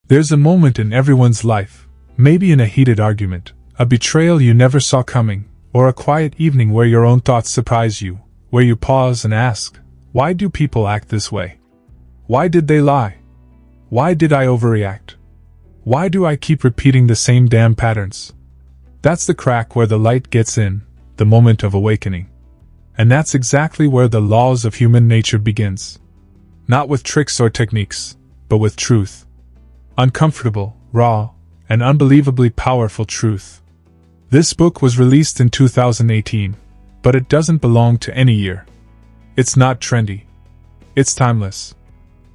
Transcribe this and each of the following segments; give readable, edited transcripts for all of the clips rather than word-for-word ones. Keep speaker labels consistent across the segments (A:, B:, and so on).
A: There's a moment in everyone's life, maybe in a heated argument, a betrayal you never saw coming, or a quiet evening where your own thoughts surprise you, where you pause and ask, why do people act this way? Why did they lie? Why did I overreact? Why do I keep repeating the same damn patterns? That's the crack where the light gets in, the moment of awakening. And that's exactly where the laws of human nature begins. Not with tricks or techniques, but with truth. Uncomfortable, raw, and unbelievably powerful truth. This book was released in 2018, but it doesn't belong to any year. It's not trendy. It's timeless.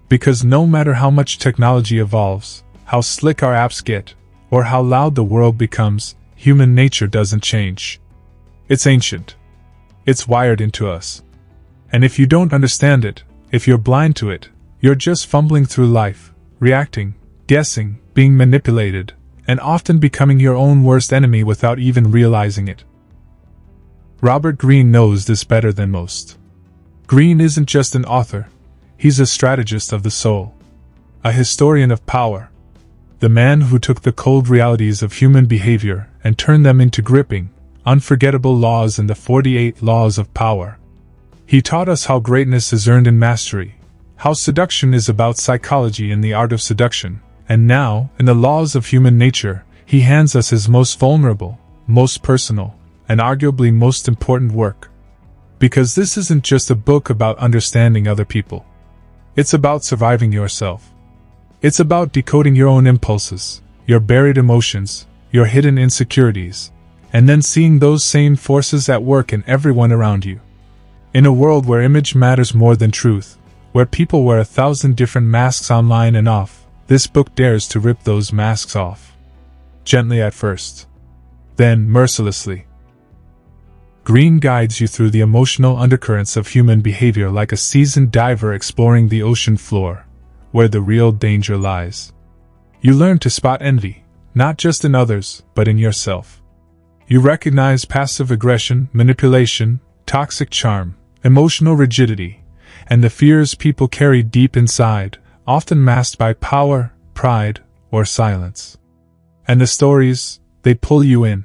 A: Because no matter how much technology evolves, how slick our apps get, or how loud the world becomes, human nature doesn't change. It's ancient. It's wired into us. And if you don't understand it, if you're blind to it, you're just fumbling through life, reacting, guessing, being manipulated, and often becoming your own worst enemy without even realizing it. Robert Greene knows this better than most. Greene isn't just an author, he's a strategist of the soul. A historian of power. The man who took the cold realities of human behavior and turned them into gripping, unforgettable laws in the 48 Laws of Power. He taught us how greatness is earned in mastery, how seduction is about psychology and the art of seduction, and now, in the laws of human nature, he hands us his most vulnerable, most personal, and arguably most important work. Because this isn't just a book about understanding other people. It's about surviving yourself. It's about decoding your own impulses, your buried emotions, your hidden insecurities, and then seeing those same forces at work in everyone around you. In a world where image matters more than truth, where people wear 1,000 different masks online and off, this book dares to rip those masks off. Gently at first. Then mercilessly. Greene guides you through the emotional undercurrents of human behavior like a seasoned diver exploring the ocean floor, where the real danger lies. You learn to spot envy, not just in others, but in yourself. You recognize passive aggression, manipulation, toxic charm, emotional rigidity, and the fears people carry deep inside, often masked by power, pride, or silence. And the stories, they pull you in.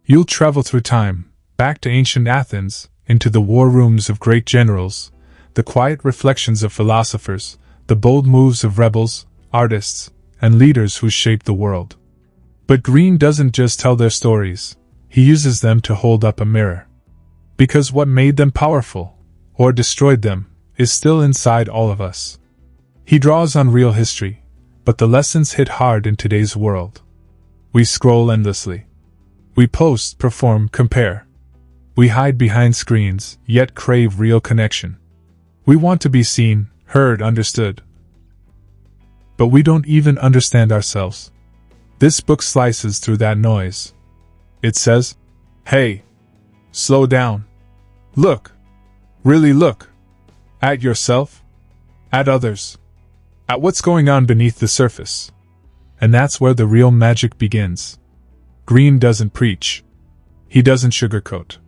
A: You'll travel through time, back to ancient Athens, into the war rooms of great generals, the quiet reflections of philosophers, the bold moves of rebels, artists, and leaders who shaped the world. But Greene doesn't just tell their stories, he uses them to hold up a mirror. Because what made them powerful, or destroyed them, is still inside all of us. He draws on real history, but the lessons hit hard in today's world. We scroll endlessly. We post, perform, compare. We hide behind screens, yet crave real connection. We want to be seen, heard, understood. But we don't even understand ourselves. This book slices through that noise. It says, hey, slow down. Look. Really look. At yourself. At others. At what's going on beneath the surface. And that's where the real magic begins. Greene doesn't preach. He doesn't sugarcoat.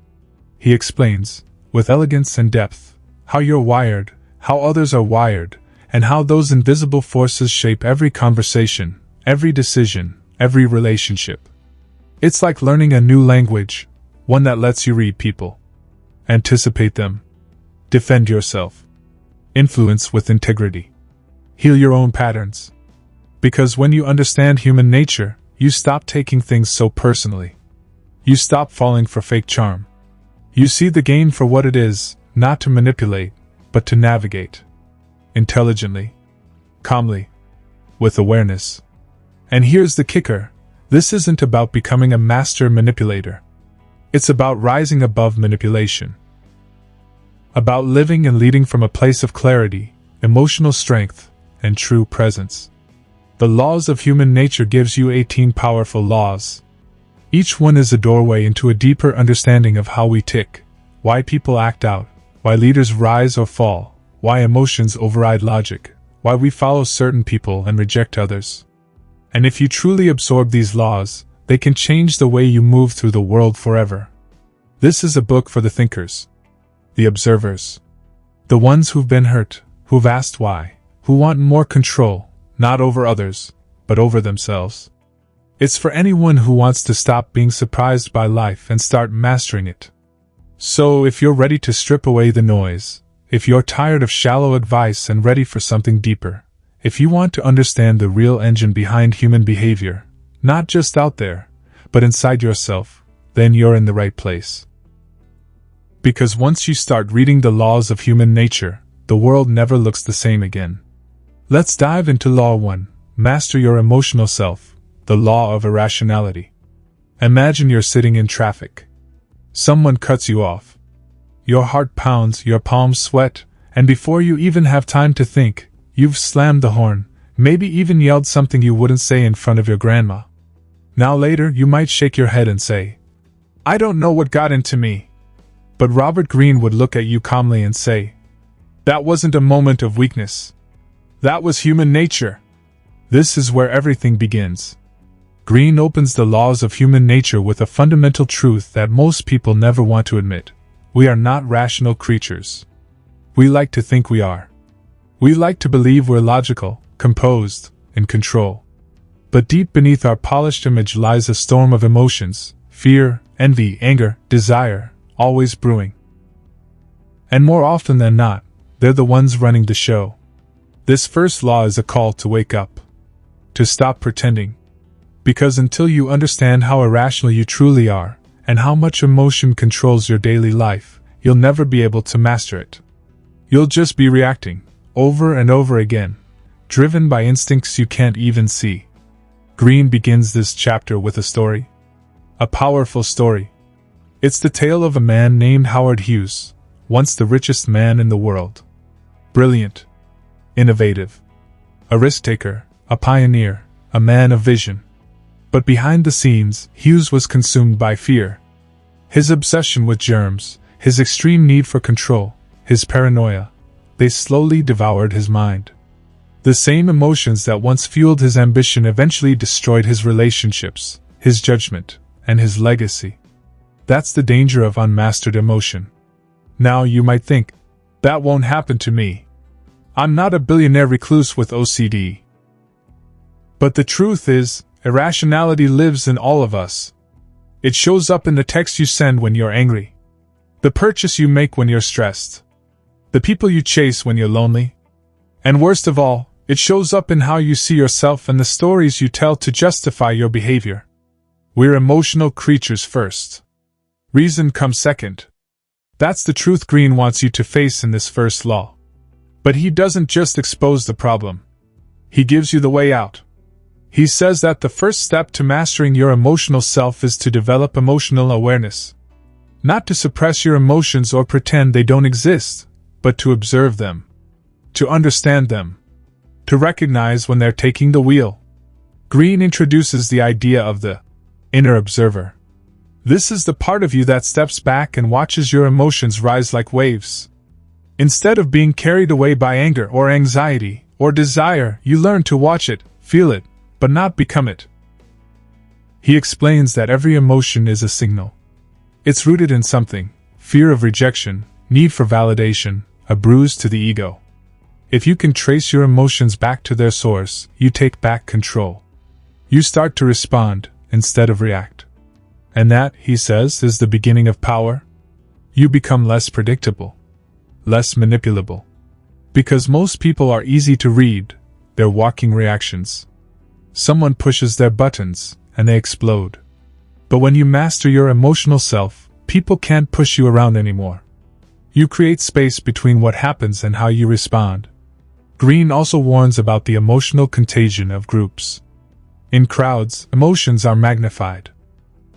A: He explains, with elegance and depth, how you're wired, how others are wired, and how those invisible forces shape every conversation, every decision, every relationship. It's like learning a new language, one that lets you read people. Anticipate them. Defend yourself. Influence with integrity. Heal your own patterns. Because when you understand human nature, you stop taking things so personally. You stop falling for fake charm. You see the game for what it is, not to manipulate, but to navigate. Intelligently. Calmly. With awareness. And here's the kicker. This isn't about becoming a master manipulator. It's about rising above manipulation. About living and leading from a place of clarity, emotional strength, and true presence. The laws of human nature gives you 18 powerful laws. Each one is a doorway into a deeper understanding of how we tick, why people act out, why leaders rise or fall, why emotions override logic, why we follow certain people and reject others. And if you truly absorb these laws, they can change the way you move through the world forever. This is a book for the thinkers. The observers. The ones who've been hurt, who've asked why, who want more control, not over others, but over themselves. It's for anyone who wants to stop being surprised by life and start mastering it. So if you're ready to strip away the noise, if you're tired of shallow advice and ready for something deeper, if you want to understand the real engine behind human behavior, not just out there, but inside yourself, then you're in the right place. Because once you start reading the laws of human nature, the world never looks the same again. Let's dive into Law 1, Master Your Emotional Self, the Law of Irrationality. Imagine you're sitting in traffic. Someone cuts you off. Your heart pounds, your palms sweat, and before you even have time to think, you've slammed the horn, maybe even yelled something you wouldn't say in front of your grandma. Now later, you might shake your head and say, "I don't know what got into me." But Robert Greene would look at you calmly and say, "That wasn't a moment of weakness. That was human nature." This is where everything begins. Greene opens the laws of human nature with a fundamental truth that most people never want to admit. We are not rational creatures. We like to think we are. We like to believe we're logical, composed, in control. But deep beneath our polished image lies a storm of emotions, fear, envy, anger, desire, always brewing. And more often than not, they're the ones running the show. This first law is a call to wake up. To stop pretending. Because until you understand how irrational you truly are, and how much emotion controls your daily life, you'll never be able to master it. You'll just be reacting, over and over again, driven by instincts you can't even see. Greene begins this chapter with a story. A powerful story. It's the tale of a man named Howard Hughes, once the richest man in the world. Brilliant. Innovative. A risk-taker, a pioneer, a man of vision. But behind the scenes, Hughes was consumed by fear. His obsession with germs, his extreme need for control, his paranoia, they slowly devoured his mind. The same emotions that once fueled his ambition eventually destroyed his relationships, his judgment, and his legacy. That's the danger of unmastered emotion. Now you might think, that won't happen to me. I'm not a billionaire recluse with OCD. But the truth is, irrationality lives in all of us. It shows up in the text you send when you're angry, the purchase you make when you're stressed, the people you chase when you're lonely, and worst of all, it shows up in how you see yourself and the stories you tell to justify your behavior. We're emotional creatures first. Reason comes second. That's the truth Greene wants you to face in this first law. But he doesn't just expose the problem. He gives you the way out. He says that the first step to mastering your emotional self is to develop emotional awareness. Not to suppress your emotions or pretend they don't exist, but to observe them. To understand them. To recognize when they're taking the wheel. Greene introduces the idea of the inner observer. This is the part of you that steps back and watches your emotions rise like waves. Instead of being carried away by anger or anxiety or desire, you learn to watch it, feel it, but not become it. He explains that every emotion is a signal. It's rooted in something: fear of rejection, need for validation, a bruise to the ego. If you can trace your emotions back to their source, you take back control. You start to respond instead of react. And that, he says, is the beginning of power. You become less predictable, less manipulable. Because most people are easy to read, they're walking reactions. Someone pushes their buttons, and they explode. But when you master your emotional self, people can't push you around anymore. You create space between what happens and how you respond. Greene also warns about the emotional contagion of groups. In crowds, emotions are magnified.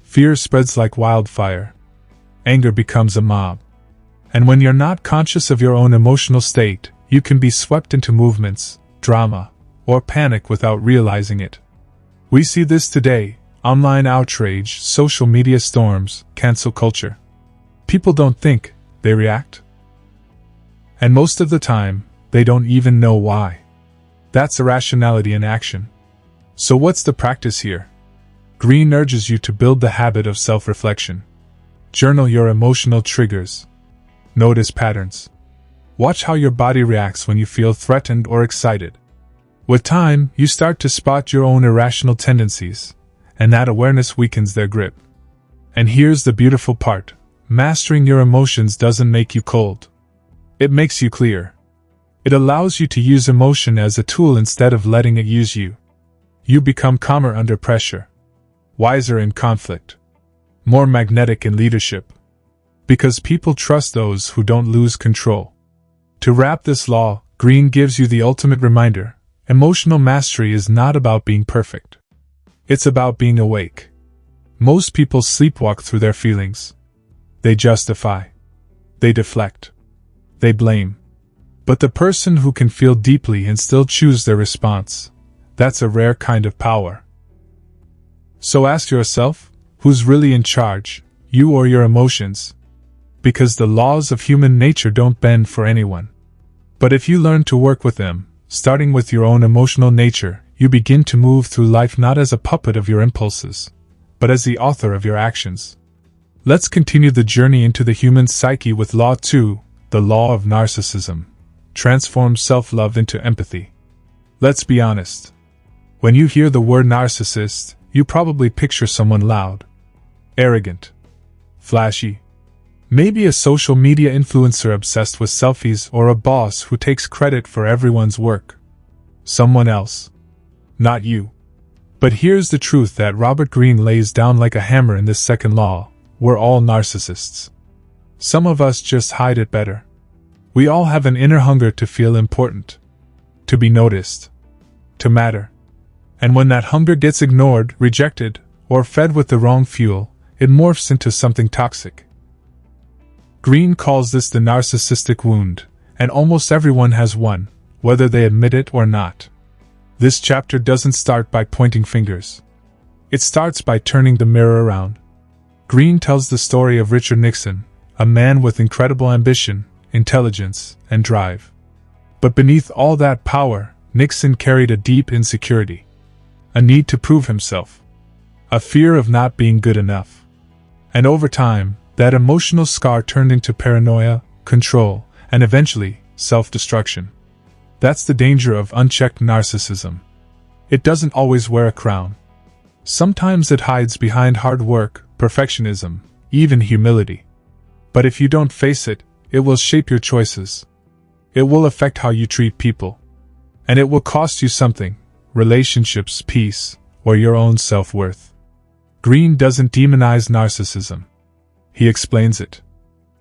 A: Fear spreads like wildfire. Anger becomes a mob. And when you're not conscious of your own emotional state, you can be swept into movements, drama, or panic without realizing it. We see this today: online outrage, social media storms, cancel culture. People don't think, they react. And most of the time, they don't even know why. That's irrationality in action. So what's the practice here? Greene urges you to build the habit of self-reflection. Journal your emotional triggers. Notice patterns. Watch how your body reacts when you feel threatened or excited. With time, you start to spot your own irrational tendencies, and that awareness weakens their grip. And here's the beautiful part. Mastering your emotions doesn't make you cold. It makes you clear. It allows you to use emotion as a tool instead of letting it use you. You become calmer under pressure, wiser in conflict, more magnetic in leadership. Because people trust those who don't lose control. To wrap this law, Greene gives you the ultimate reminder. Emotional mastery is not about being perfect. It's about being awake. Most people sleepwalk through their feelings. They justify. They deflect. They blame. But the person who can feel deeply and still choose their response, that's a rare kind of power. So ask yourself, who's really in charge, you or your emotions? Because the laws of human nature don't bend for anyone. But if you learn to work with them, starting with your own emotional nature, you begin to move through life not as a puppet of your impulses, but as the author of your actions. Let's continue the journey into the human psyche with Law 2, the law of narcissism. Transform self-love into empathy. Let's be honest. When you hear the word narcissist, you probably picture someone loud, arrogant, flashy. Maybe a social media influencer obsessed with selfies or a boss who takes credit for everyone's work. Someone else. Not you. But here's the truth that Robert Greene lays down like a hammer in this second law. We're all narcissists. Some of us just hide it better. We all have an inner hunger to feel important, to be noticed, to matter. And when that hunger gets ignored, rejected, or fed with the wrong fuel, it morphs into something toxic. Greene calls this the narcissistic wound, and almost everyone has one, whether they admit it or not. This chapter doesn't start by pointing fingers. It starts by turning the mirror around. Greene tells the story of Richard Nixon, a man with incredible ambition, intelligence, and drive. But beneath all that power, Nixon carried a deep insecurity. A need to prove himself. A fear of not being good enough. And over time, that emotional scar turned into paranoia, control, and eventually, self-destruction. That's the danger of unchecked narcissism. It doesn't always wear a crown. Sometimes it hides behind hard work, perfectionism, even humility. But if you don't face it, it will shape your choices. It will affect how you treat people. And it will cost you something: relationships, peace, or your own self-worth. Greene doesn't demonize narcissism. He explains it.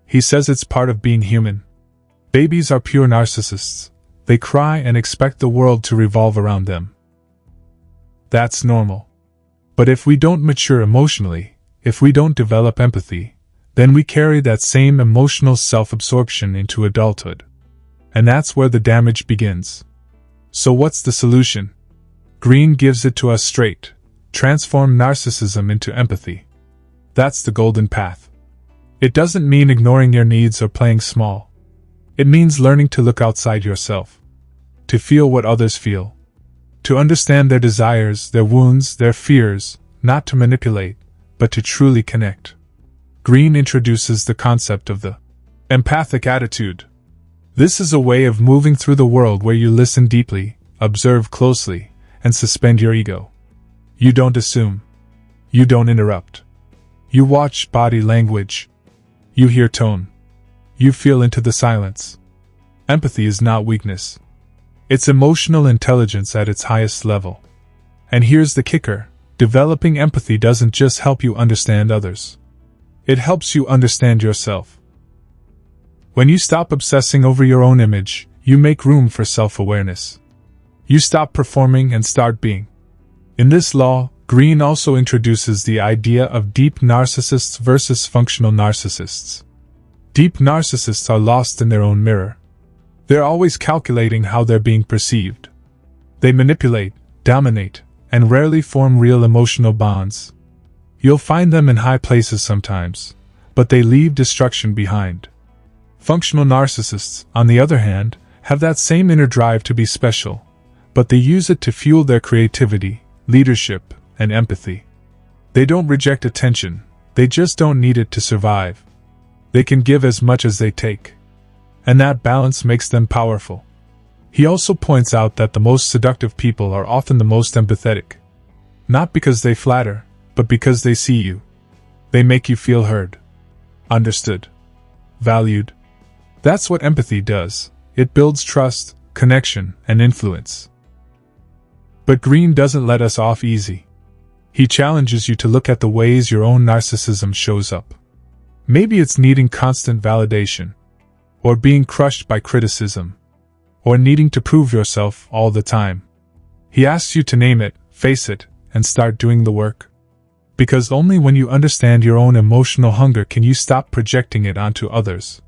A: He says it's part of being human. Babies are pure narcissists. They cry and expect the world to revolve around them. That's normal. But if we don't mature emotionally, if we don't develop empathy, then we carry that same emotional self-absorption into adulthood. And that's where the damage begins. So what's the solution? Greene gives it to us straight. Transform narcissism into empathy. That's the golden path. It doesn't mean ignoring your needs or playing small. It means learning to look outside yourself. To feel what others feel. To understand their desires, their wounds, their fears, not to manipulate, but to truly connect. Greene introduces the concept of the empathic attitude. This is a way of moving through the world where you listen deeply, observe closely, and suspend your ego. You don't assume. You don't interrupt. You watch body language. You hear tone. You feel into the silence. Empathy is not weakness. It's emotional intelligence at its highest level. And here's the kicker: developing empathy doesn't just help you understand others. It helps you understand yourself. When you stop obsessing over your own image, you make room for self-awareness. You stop performing and start being. In this law, Greene also introduces the idea of deep narcissists versus functional narcissists. Deep narcissists are lost in their own mirror. They're always calculating how they're being perceived. They manipulate, dominate, and rarely form real emotional bonds. You'll find them in high places sometimes, but they leave destruction behind. Functional narcissists, on the other hand, have that same inner drive to be special, but they use it to fuel their creativity, leadership, and empathy. They don't reject attention, they just don't need it to survive. They can give as much as they take. And that balance makes them powerful. He also points out that the most seductive people are often the most empathetic. Not because they flatter, but because they see you. They make you feel heard, understood, valued. That's what empathy does. It builds trust, connection, and influence. But Greene doesn't let us off easy. He challenges you to look at the ways your own narcissism shows up. Maybe it's needing constant validation, or being crushed by criticism, or needing to prove yourself all the time. He asks you to name it, face it, and start doing the work. Because only when you understand your own emotional hunger can you stop projecting it onto others.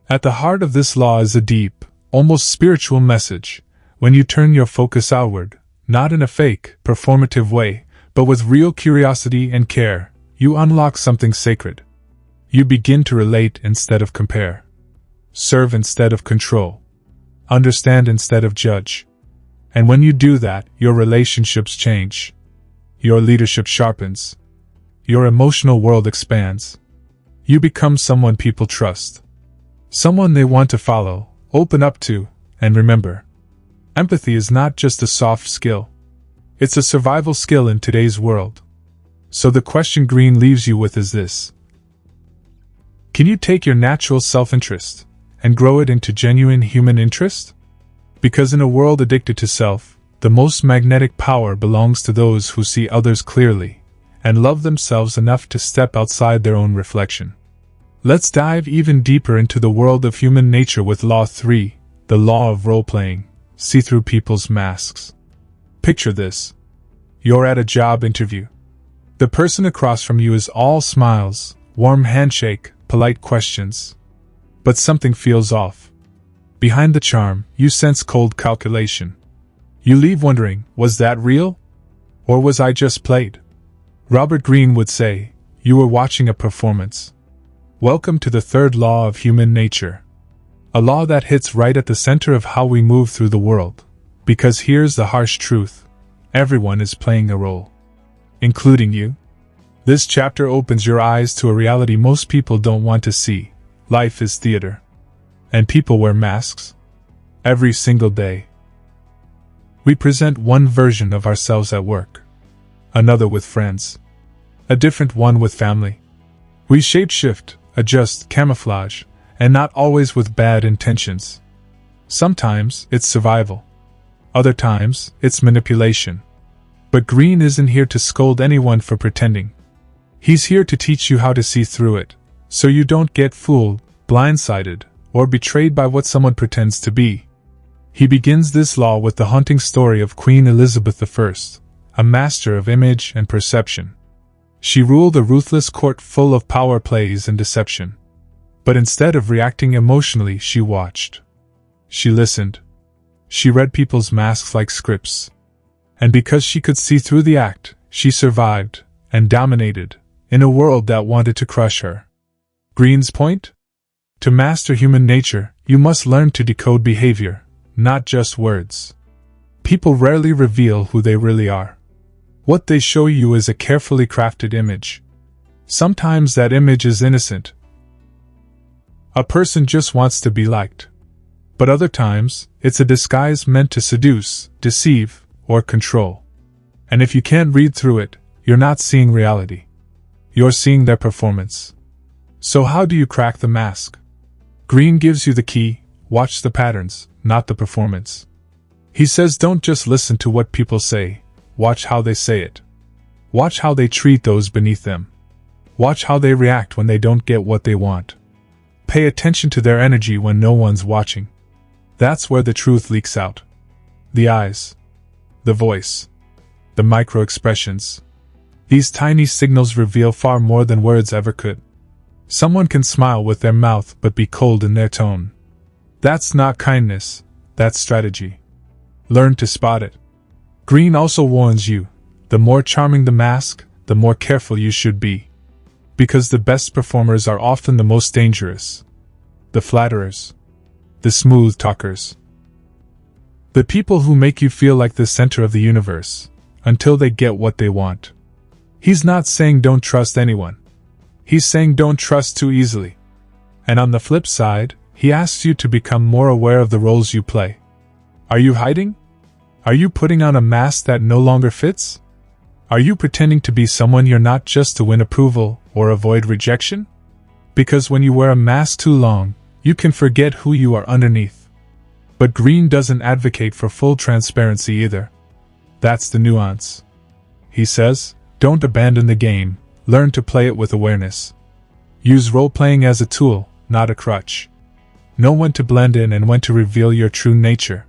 A: At the heart of this law is a deep, almost spiritual message. When you turn your focus outward, not in a fake, performative way, but with real curiosity and care, you unlock something sacred. You begin to relate instead of compare. Serve instead of control. Understand instead of judge. And when you do that, your relationships change. Your leadership sharpens. Your emotional world expands. You become someone people trust. Someone they want to follow, open up to, and remember. Empathy is not just a soft skill. It's a survival skill in today's world. So the question Greene leaves you with is this. Can you take your natural self-interest and grow it into genuine human interest? Because in a world addicted to self, the most magnetic power belongs to those who see others clearly and love themselves enough to step outside their own reflection. Let's dive even deeper into the world of human nature with Law 3, the law of role-playing. See through people's masks. Picture this. You're at a job interview. The person across from you is all smiles, warm handshake, polite questions. But something feels off. Behind the charm, you sense cold calculation. You leave wondering, was that real? Or was I just played? Robert Greene would say, you were watching a performance. Welcome to the third law of human nature. A law that hits right at the center of how we move through the world. Because here's the harsh truth. Everyone is playing a role. Including you. This chapter opens your eyes to a reality most people don't want to see. Life is theater. And people wear masks. Every single day. We present one version of ourselves at work. Another with friends. A different one with family. We shape-shift, adjust, camouflage, and not always with bad intentions. Sometimes it's survival. Other times it's manipulation. But Greene isn't here to scold anyone for pretending. He's here to teach you how to see through it, so you don't get fooled, blindsided, or betrayed by what someone pretends to be. He begins this law with the haunting story of Queen Elizabeth I, a master of image and perception. She ruled a ruthless court full of power plays and deception. But instead of reacting emotionally, she watched. She listened. She read people's masks like scripts. And because she could see through the act, she survived and dominated in a world that wanted to crush her. Greene's point? To master human nature, you must learn to decode behavior, not just words. People rarely reveal who they really are. What they show you is a carefully crafted image. Sometimes that image is innocent. A person just wants to be liked. But other times, it's a disguise meant to seduce, deceive, or control. And if you can't read through it, you're not seeing reality. You're seeing their performance. So how do you crack the mask? Greene gives you the key: watch the patterns, not the performance. He says don't just listen to what people say, watch how they say it. Watch how they treat those beneath them. Watch how they react when they don't get what they want. Pay attention to their energy when no one's watching. That's where the truth leaks out. The eyes. The voice. The micro-expressions. These tiny signals reveal far more than words ever could. Someone can smile with their mouth but be cold in their tone. That's not kindness, that's strategy. Learn to spot it. Greene also warns you, the more charming the mask, the more careful you should be. Because the best performers are often the most dangerous. The flatterers. The smooth talkers. The people who make you feel like the center of the universe, until they get what they want. He's not saying don't trust anyone. He's saying don't trust too easily. And on the flip side, he asks you to become more aware of the roles you play. Are you hiding? Are you putting on a mask that no longer fits? Are you pretending to be someone you're not just to win approval or avoid rejection? Because when you wear a mask too long, you can forget who you are underneath. But Greene doesn't advocate for full transparency either. That's the nuance. He says, don't abandon the game, learn to play it with awareness. Use role-playing as a tool, not a crutch. Know when to blend in and when to reveal your true nature.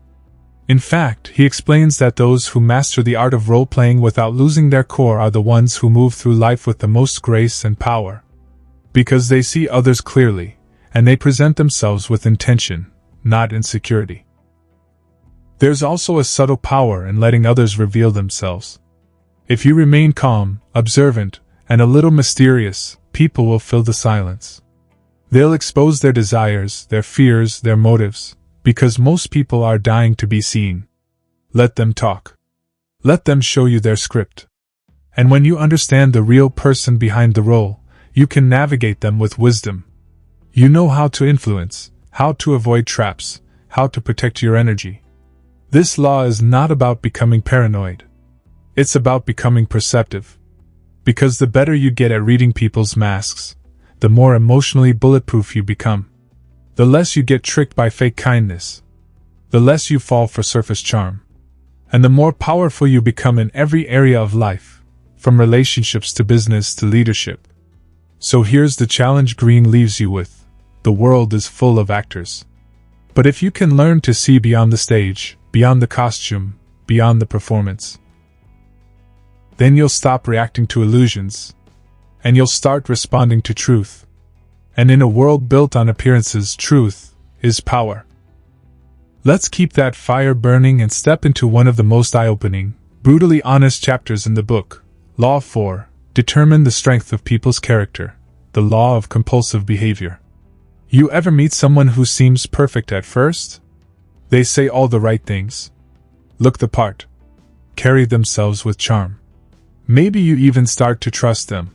A: In fact, he explains that those who master the art of role-playing without losing their core are the ones who move through life with the most grace and power. Because they see others clearly, and they present themselves with intention, not insecurity. There's also a subtle power in letting others reveal themselves. If you remain calm, observant, and a little mysterious, people will fill the silence. They'll expose their desires, their fears, their motives, because most people are dying to be seen. Let them talk. Let them show you their script. And when you understand the real person behind the role, you can navigate them with wisdom. You know how to influence, how to avoid traps, how to protect your energy. This law is not about becoming paranoid. It's about becoming perceptive. Because the better you get at reading people's masks, the more emotionally bulletproof you become. The less you get tricked by fake kindness. The less you fall for surface charm. And the more powerful you become in every area of life, from relationships to business to leadership. So here's the challenge Greene leaves you with. The world is full of actors. But if you can learn to see beyond the stage, beyond the costume, beyond the performance, then you'll stop reacting to illusions, and you'll start responding to truth. And in a world built on appearances, truth is power. Let's keep that fire burning and step into one of the most eye-opening, brutally honest chapters in the book. Law 4. Determine the strength of people's character. The law of compulsive behavior. You ever meet someone who seems perfect at first? They say all the right things. Look the part. Carry themselves with charm. Maybe you even start to trust them.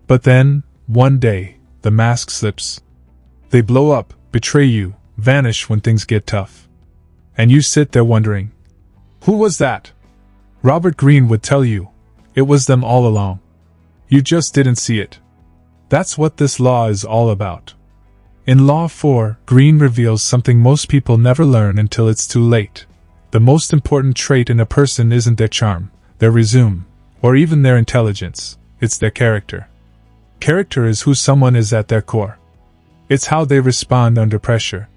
A: But then, one day, the mask slips. They blow up, betray you, vanish when things get tough. And you sit there wondering, who was that? Robert Greene would tell you, it was them all along. You just didn't see it. That's what this law is all about. In Law 4, Greene reveals something most people never learn until it's too late. The most important trait in a person isn't their charm, their resume, or even their intelligence. It's their character. Character is who someone is at their core. It's how they respond under pressure.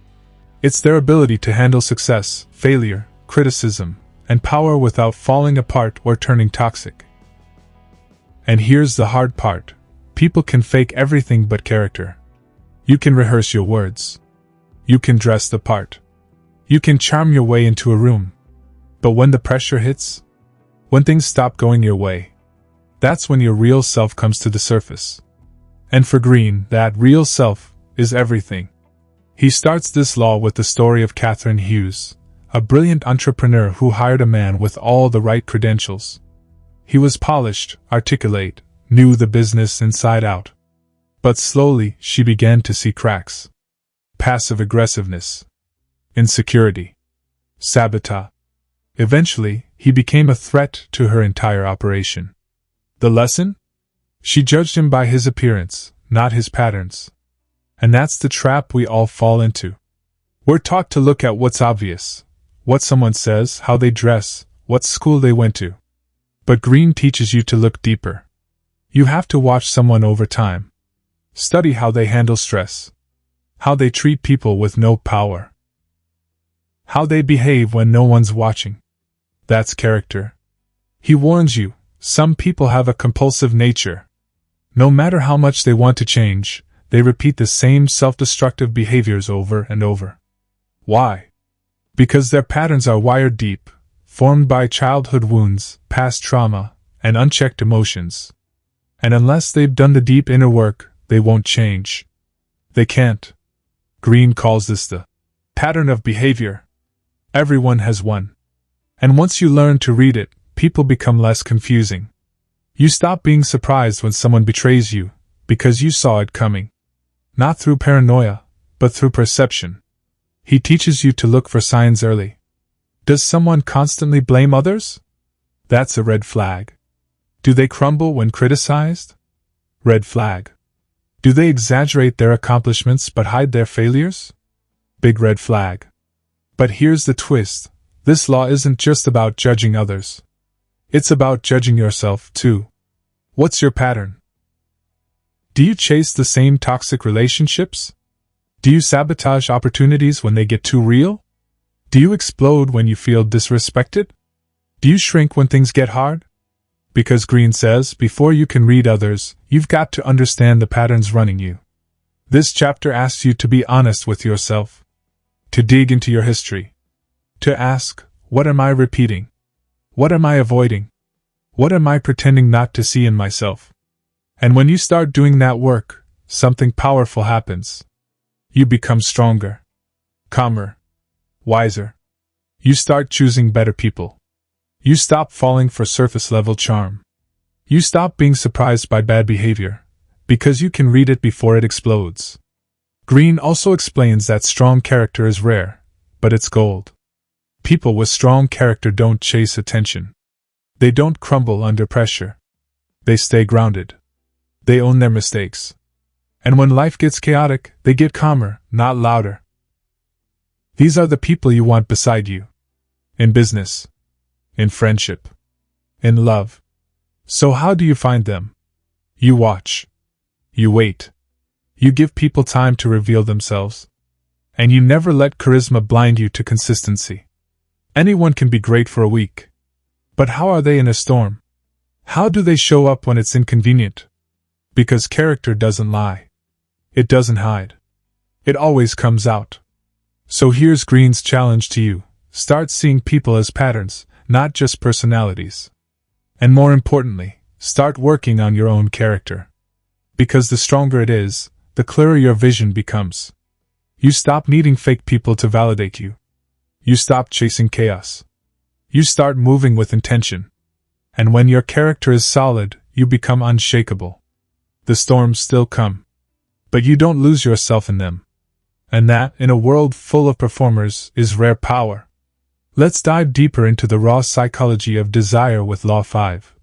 A: It's their ability to handle success, failure, criticism, and power without falling apart or turning toxic. And here's the hard part. People can fake everything but character. You can rehearse your words. You can dress the part. You can charm your way into a room. But when the pressure hits, when things stop going your way, that's when your real self comes to the surface. And for Greene, that real self is everything. He starts this law with the story of Catherine Hughes, a brilliant entrepreneur who hired a man with all the right credentials. He was polished, articulate, knew the business inside out. But slowly, she began to see cracks. Passive aggressiveness. Insecurity. Sabotage. Eventually, he became a threat to her entire operation. The lesson? She judged him by his appearance, not his patterns. And that's the trap we all fall into. We're taught to look at what's obvious, what someone says, how they dress, what school they went to. But Greene teaches you to look deeper. You have to watch someone over time. Study how they handle stress. How they treat people with no power. How they behave when no one's watching. That's character. He warns you, some people have a compulsive nature. No matter how much they want to change, they repeat the same self-destructive behaviors over and over. Why? Because their patterns are wired deep, formed by childhood wounds, past trauma, and unchecked emotions. And unless they've done the deep inner work, they won't change. They can't. Greene calls this the pattern of behavior. Everyone has one. And once you learn to read it, people become less confusing. You stop being surprised when someone betrays you, because you saw it coming. Not through paranoia, but through perception. He teaches you to look for signs early. Does someone constantly blame others? That's a red flag. Do they crumble when criticized? Red flag. Do they exaggerate their accomplishments but hide their failures? Big red flag. But here's the twist. This law isn't just about judging others. It's about judging yourself, too. What's your pattern? Do you chase the same toxic relationships? Do you sabotage opportunities when they get too real? Do you explode when you feel disrespected? Do you shrink when things get hard? Because Greene says, before you can read others, you've got to understand the patterns running you. This chapter asks you to be honest with yourself, to dig into your history, to ask, what am I repeating? What am I avoiding? What am I pretending not to see in myself? And when you start doing that work, something powerful happens. You become stronger, calmer, wiser. You start choosing better people. You stop falling for surface-level charm. You stop being surprised by bad behavior, because you can read it before it explodes. Greene also explains that strong character is rare, but it's gold. People with strong character don't chase attention. They don't crumble under pressure. They stay grounded. They own their mistakes. And when life gets chaotic, they get calmer, not louder. These are the people you want beside you. In business. In friendship. In love. So how do you find them? You watch. You wait. You give people time to reveal themselves. And you never let charisma blind you to consistency. Anyone can be great for a week. But how are they in a storm? How do they show up when it's inconvenient? Because character doesn't lie. It doesn't hide. It always comes out. So here's Greene's challenge to you. Start seeing people as patterns, not just personalities. And more importantly, start working on your own character. Because the stronger it is, the clearer your vision becomes. You stop needing fake people to validate you. You stop chasing chaos. You start moving with intention. And when your character is solid, you become unshakable. The storms still come. But you don't lose yourself in them. And that, in a world full of performers, is rare power. Let's dive deeper into the raw psychology of desire with Law 5.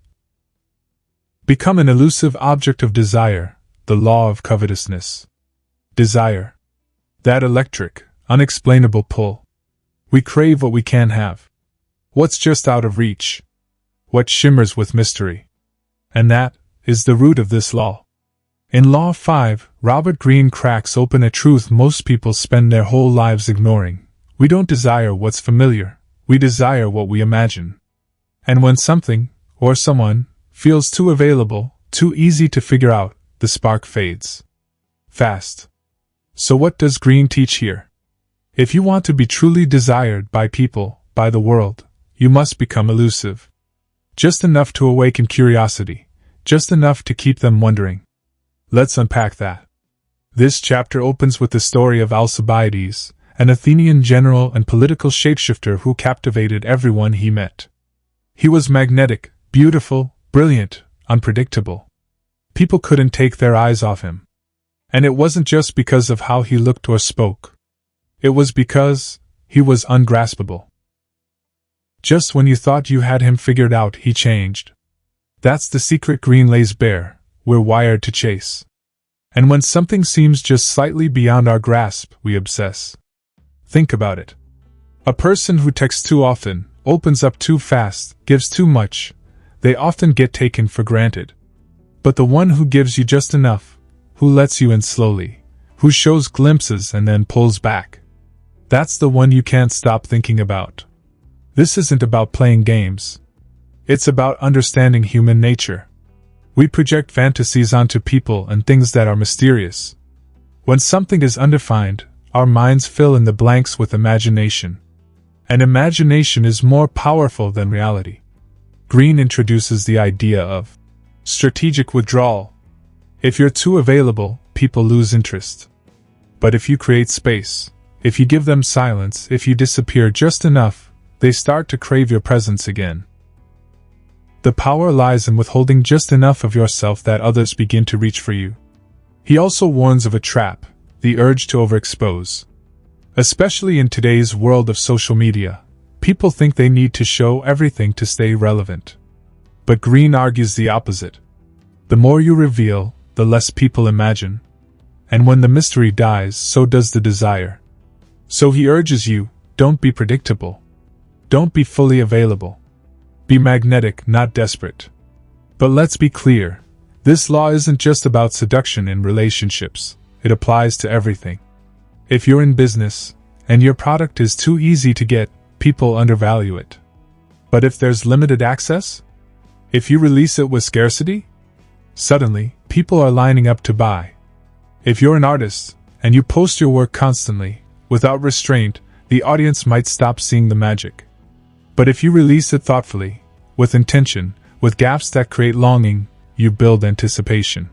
A: Become an elusive object of desire, the law of covetousness. Desire. That electric, unexplainable pull. We crave what we can't have. What's just out of reach. What shimmers with mystery. And that is the root of this law. In Law 5, Robert Greene cracks open a truth most people spend their whole lives ignoring. We don't desire what's familiar, we desire what we imagine. And when something, or someone, feels too available, too easy to figure out, the spark fades. Fast. So what does Greene teach here? If you want to be truly desired by people, by the world, you must become elusive. Just enough to awaken curiosity, just enough to keep them wondering. Let's unpack that. This chapter opens with the story of Alcibiades, an Athenian general and political shapeshifter who captivated everyone he met. He was magnetic, beautiful, brilliant, unpredictable. People couldn't take their eyes off him. And it wasn't just because of how he looked or spoke. It was because he was ungraspable. Just when you thought you had him figured out, he changed. That's the secret Greene lays bare. We're wired to chase. And when something seems just slightly beyond our grasp, we obsess. Think about it. A person who texts too often, opens up too fast, gives too much, they often get taken for granted. But the one who gives you just enough, who lets you in slowly, who shows glimpses and then pulls back, that's the one you can't stop thinking about. This isn't about playing games. It's about understanding human nature. We project fantasies onto people and things that are mysterious. When something is undefined, our minds fill in the blanks with imagination. And imagination is more powerful than reality. Greene introduces the idea of strategic withdrawal. If you're too available, people lose interest. But if you create space, if you give them silence, if you disappear just enough, they start to crave your presence again. The power lies in withholding just enough of yourself that others begin to reach for you. He also warns of a trap, the urge to overexpose. Especially in today's world of social media, People think they need to show everything to stay relevant. But Greene argues the opposite. The more you reveal, the less people imagine. And when the mystery dies, so does the desire. So he urges you, don't be predictable. Don't be fully available. Be magnetic, not desperate. But let's be clear, this law isn't just about seduction in relationships, it applies to everything. If you're in business, and your product is too easy to get, people undervalue it. But if there's limited access? If you release it with scarcity? Suddenly, people are lining up to buy. If you're an artist, and you post your work constantly, without restraint, the audience might stop seeing the magic. But if you release it thoughtfully, with intention, with gaps that create longing, you build anticipation.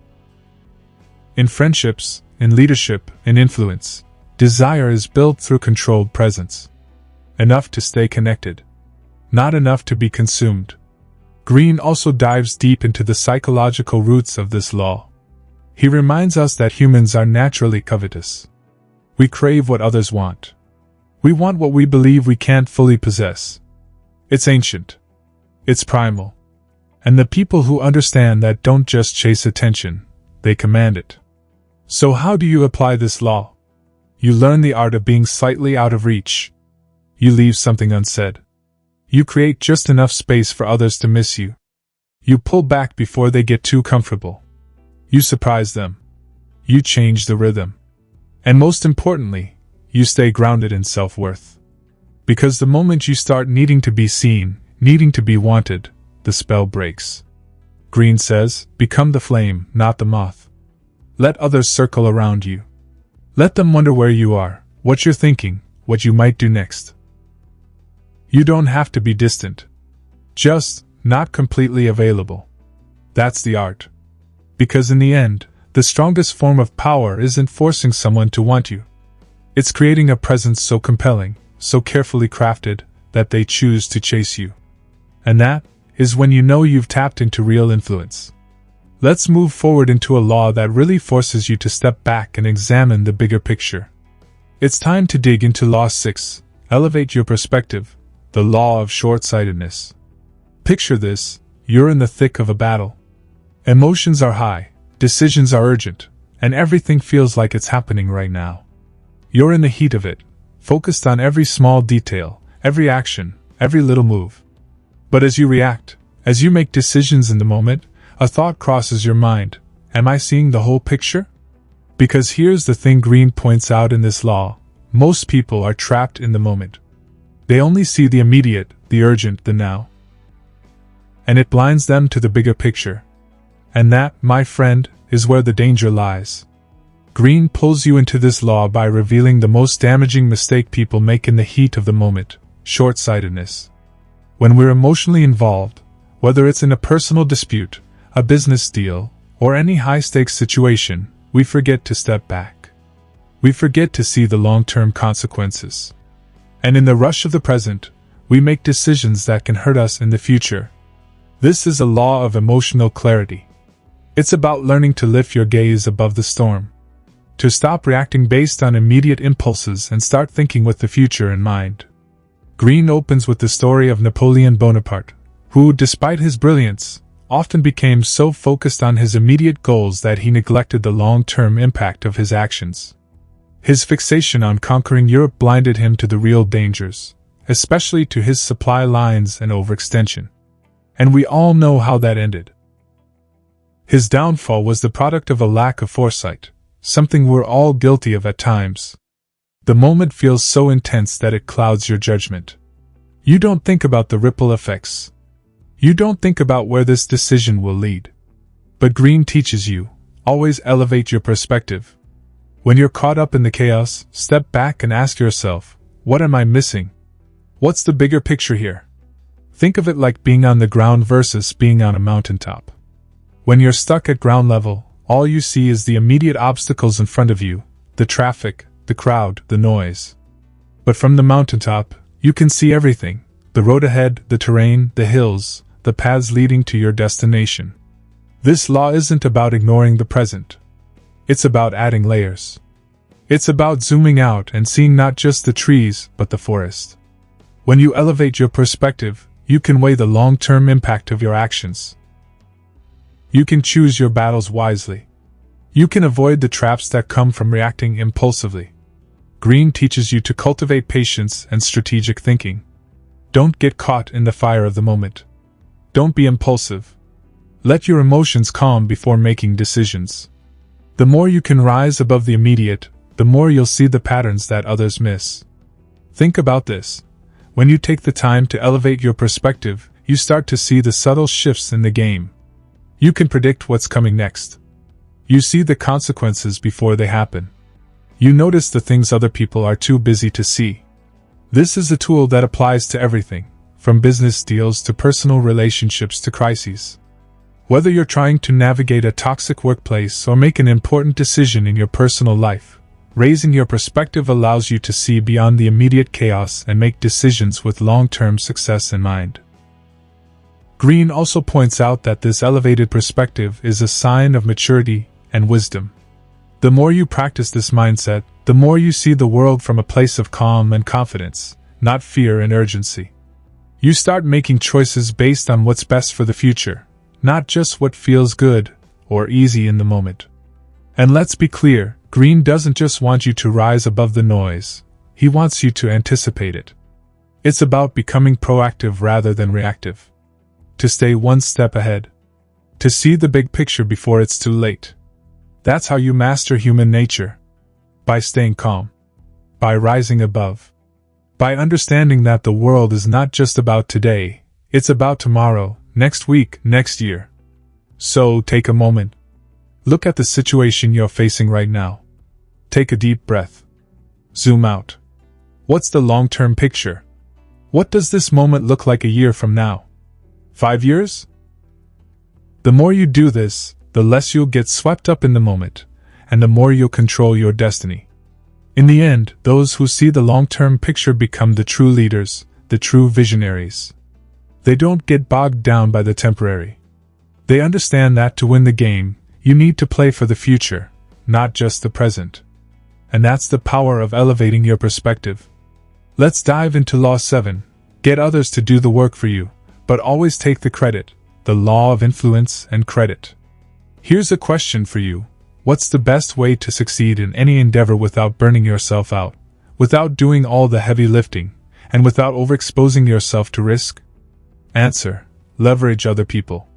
A: In friendships, in leadership, in influence, desire is built through controlled presence. Enough to stay connected. Not enough to be consumed. Greene also dives deep into the psychological roots of this law. He reminds us that humans are naturally covetous. We crave what others want. We want what we believe we can't fully possess. It's ancient. It's primal. And the people who understand that don't just chase attention, they command it. So how do you apply this law? You learn the art of being slightly out of reach. You leave something unsaid. You create just enough space for others to miss you. You pull back before they get too comfortable. You surprise them. You change the rhythm. And most importantly, you stay grounded in self-worth. Because the moment you start needing to be seen, needing to be wanted, the spell breaks. Greene says, become the flame, not the moth. Let others circle around you. Let them wonder where you are, what you're thinking, what you might do next. You don't have to be distant. Just, not completely available. That's the art. Because in the end, the strongest form of power isn't forcing someone to want you. It's creating a presence so compelling, so carefully crafted, that they choose to chase you. And that is when you know you've tapped into real influence. Let's move forward into a law that really forces you to step back and examine the bigger picture. It's time to dig into Law 6, elevate your perspective, the law of short-sightedness. Picture this, you're in the thick of a battle. Emotions are high, decisions are urgent, and everything feels like it's happening right now. You're in the heat of it, focused on every small detail, every action, every little move. But as you react, as you make decisions in the moment, a thought crosses your mind. Am I seeing the whole picture? Because here's the thing Greene points out in this law, most people are trapped in the moment. They only see the immediate, the urgent, the now. And it blinds them to the bigger picture. And that, my friend, is where the danger lies. Greene pulls you into this law by revealing the most damaging mistake people make in the heat of the moment, short-sightedness. When we're emotionally involved, whether it's in a personal dispute, a business deal, or any high-stakes situation, we forget to step back. We forget to see the long-term consequences. And in the rush of the present, we make decisions that can hurt us in the future. This is a law of emotional clarity. It's about learning to lift your gaze above the storm. To stop reacting based on immediate impulses and start thinking with the future in mind. Greene opens with the story of Napoleon Bonaparte, who, despite his brilliance, often became so focused on his immediate goals that he neglected the long-term impact of his actions. His fixation on conquering Europe blinded him to the real dangers, especially to his supply lines and overextension. And we all know how that ended. His downfall was the product of a lack of foresight, something we're all guilty of at times. The moment feels so intense that it clouds your judgment. You don't think about the ripple effects. You don't think about where this decision will lead. But Greene teaches you, always elevate your perspective. When you're caught up in the chaos, step back and ask yourself, what am I missing? What's the bigger picture here? Think of it like being on the ground versus being on a mountaintop. When you're stuck at ground level, all you see is the immediate obstacles in front of you, the traffic, the crowd, the noise. But from the mountaintop, you can see everything, the road ahead, the terrain, the hills, the paths leading to your destination. This law isn't about ignoring the present. It's about adding layers. It's about zooming out and seeing not just the trees, but the forest. When you elevate your perspective, you can weigh the long-term impact of your actions. You can choose your battles wisely. You can avoid the traps that come from reacting impulsively. Greene teaches you to cultivate patience and strategic thinking. Don't get caught in the fire of the moment. Don't be impulsive. Let your emotions calm before making decisions. The more you can rise above the immediate, the more you'll see the patterns that others miss. Think about this. When you take the time to elevate your perspective, you start to see the subtle shifts in the game. You can predict what's coming next. You see the consequences before they happen. You notice the things other people are too busy to see. This is a tool that applies to everything, from business deals to personal relationships to crises. Whether you're trying to navigate a toxic workplace or make an important decision in your personal life, raising your perspective allows you to see beyond the immediate chaos and make decisions with long-term success in mind. Greene also points out that this elevated perspective is a sign of maturity and wisdom. The more you practice this mindset, the more you see the world from a place of calm and confidence, not fear and urgency. You start making choices based on what's best for the future, not just what feels good or easy in the moment. And let's be clear, Greene doesn't just want you to rise above the noise, he wants you to anticipate it. It's about becoming proactive rather than reactive. To stay one step ahead. To see the big picture before it's too late. That's how you master human nature. By staying calm. By rising above. By understanding that the world is not just about today, it's about tomorrow, next week, next year. So, take a moment. Look at the situation you're facing right now. Take a deep breath. Zoom out. What's the long-term picture? What does this moment look like a year from now? 5 years? The more you do this, the less you'll get swept up in the moment, and the more you'll control your destiny. In the end, those who see the long-term picture become the true leaders, the true visionaries. They don't get bogged down by the temporary. They understand that to win the game, you need to play for the future, not just the present. And that's the power of elevating your perspective. Let's dive into Law 7. Get others to do the work for you, but always take the credit, the law of influence and credit. Here's a question for you. What's the best way to succeed in any endeavor without burning yourself out, without doing all the heavy lifting, and without overexposing yourself to risk? Answer: leverage other people.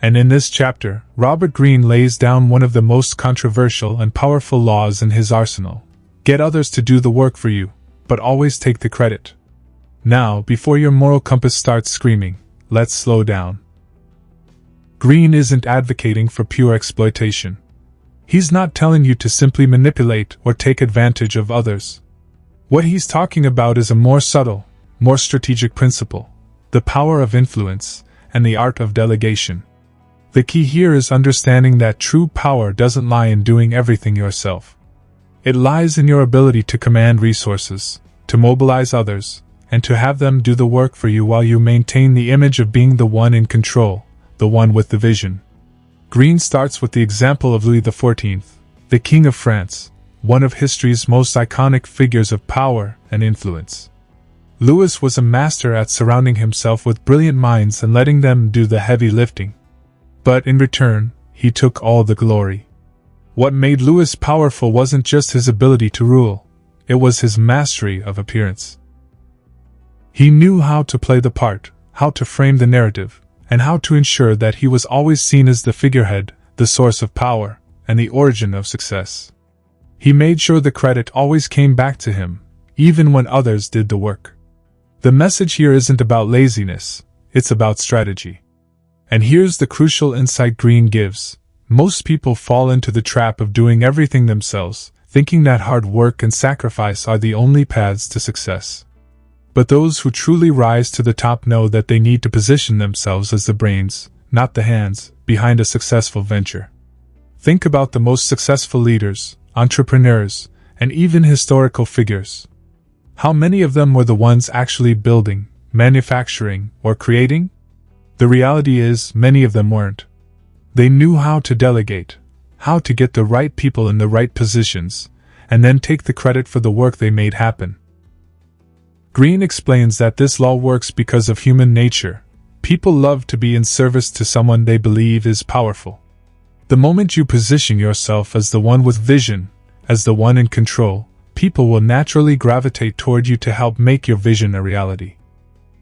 A: And in this chapter, Robert Greene lays down one of the most controversial and powerful laws in his arsenal. Get others to do the work for you, but always take the credit. Now, before your moral compass starts screaming, let's slow down. Greene isn't advocating for pure exploitation. He's not telling you to simply manipulate or take advantage of others. What he's talking about is a more subtle, more strategic principle: the power of influence and the art of delegation. The key here is understanding that true power doesn't lie in doing everything yourself. It lies in your ability to command resources, to mobilize others, and to have them do the work for you while you maintain the image of being the one in control, the one with the vision. Greene starts with the example of Louis XIV, the King of France, one of history's most iconic figures of power and influence. Louis was a master at surrounding himself with brilliant minds and letting them do the heavy lifting. But in return, he took all the glory. What made Louis powerful wasn't just his ability to rule, it was his mastery of appearance. He knew how to play the part, how to frame the narrative, and how to ensure that he was always seen as the figurehead, the source of power, and the origin of success. He made sure the credit always came back to him, even when others did the work. The message here isn't about laziness, it's about strategy. And here's the crucial insight Greene gives. Most people fall into the trap of doing everything themselves, thinking that hard work and sacrifice are the only paths to success. But those who truly rise to the top know that they need to position themselves as the brains, not the hands, behind a successful venture. Think about the most successful leaders, entrepreneurs, and even historical figures. How many of them were the ones actually building, manufacturing, or creating? The reality is, many of them weren't. They knew how to delegate, how to get the right people in the right positions, and then take the credit for the work they made happen. Greene explains that this law works because of human nature. People love to be in service to someone they believe is powerful. The moment you position yourself as the one with vision, as the one in control, people will naturally gravitate toward you to help make your vision a reality.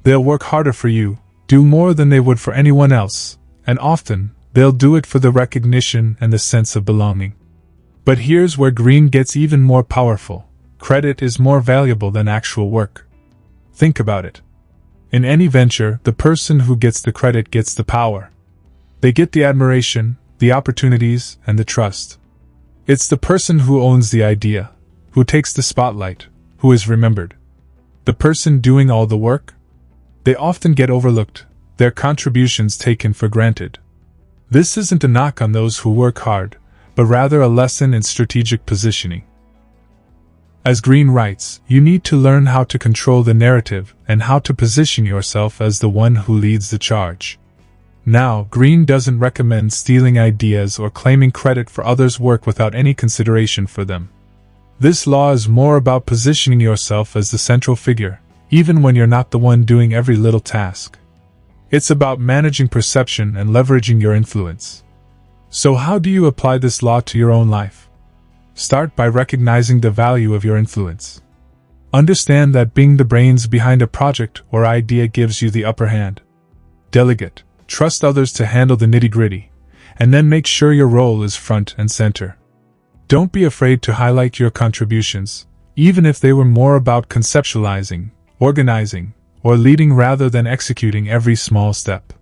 A: They'll work harder for you, do more than they would for anyone else, and often, they'll do it for the recognition and the sense of belonging. But here's where Greene gets even more powerful. Credit is more valuable than actual work. Think about it. In any venture, the person who gets the credit gets the power. They get the admiration, the opportunities, and the trust. It's the person who owns the idea, who takes the spotlight, who is remembered. The person doing all the work? They often get overlooked, their contributions taken for granted. This isn't a knock on those who work hard, but rather a lesson in strategic positioning. As Greene writes, you need to learn how to control the narrative and how to position yourself as the one who leads the charge. Now, Greene doesn't recommend stealing ideas or claiming credit for others' work without any consideration for them. This law is more about positioning yourself as the central figure, even when you're not the one doing every little task. It's about managing perception and leveraging your influence. So how do you apply this law to your own life? Start by recognizing the value of your influence. Understand that being the brains behind a project or idea gives you the upper hand. Delegate, trust others to handle the nitty-gritty, and then make sure your role is front and center. Don't be afraid to highlight your contributions, even if they were more about conceptualizing, organizing, or leading rather than executing every small step.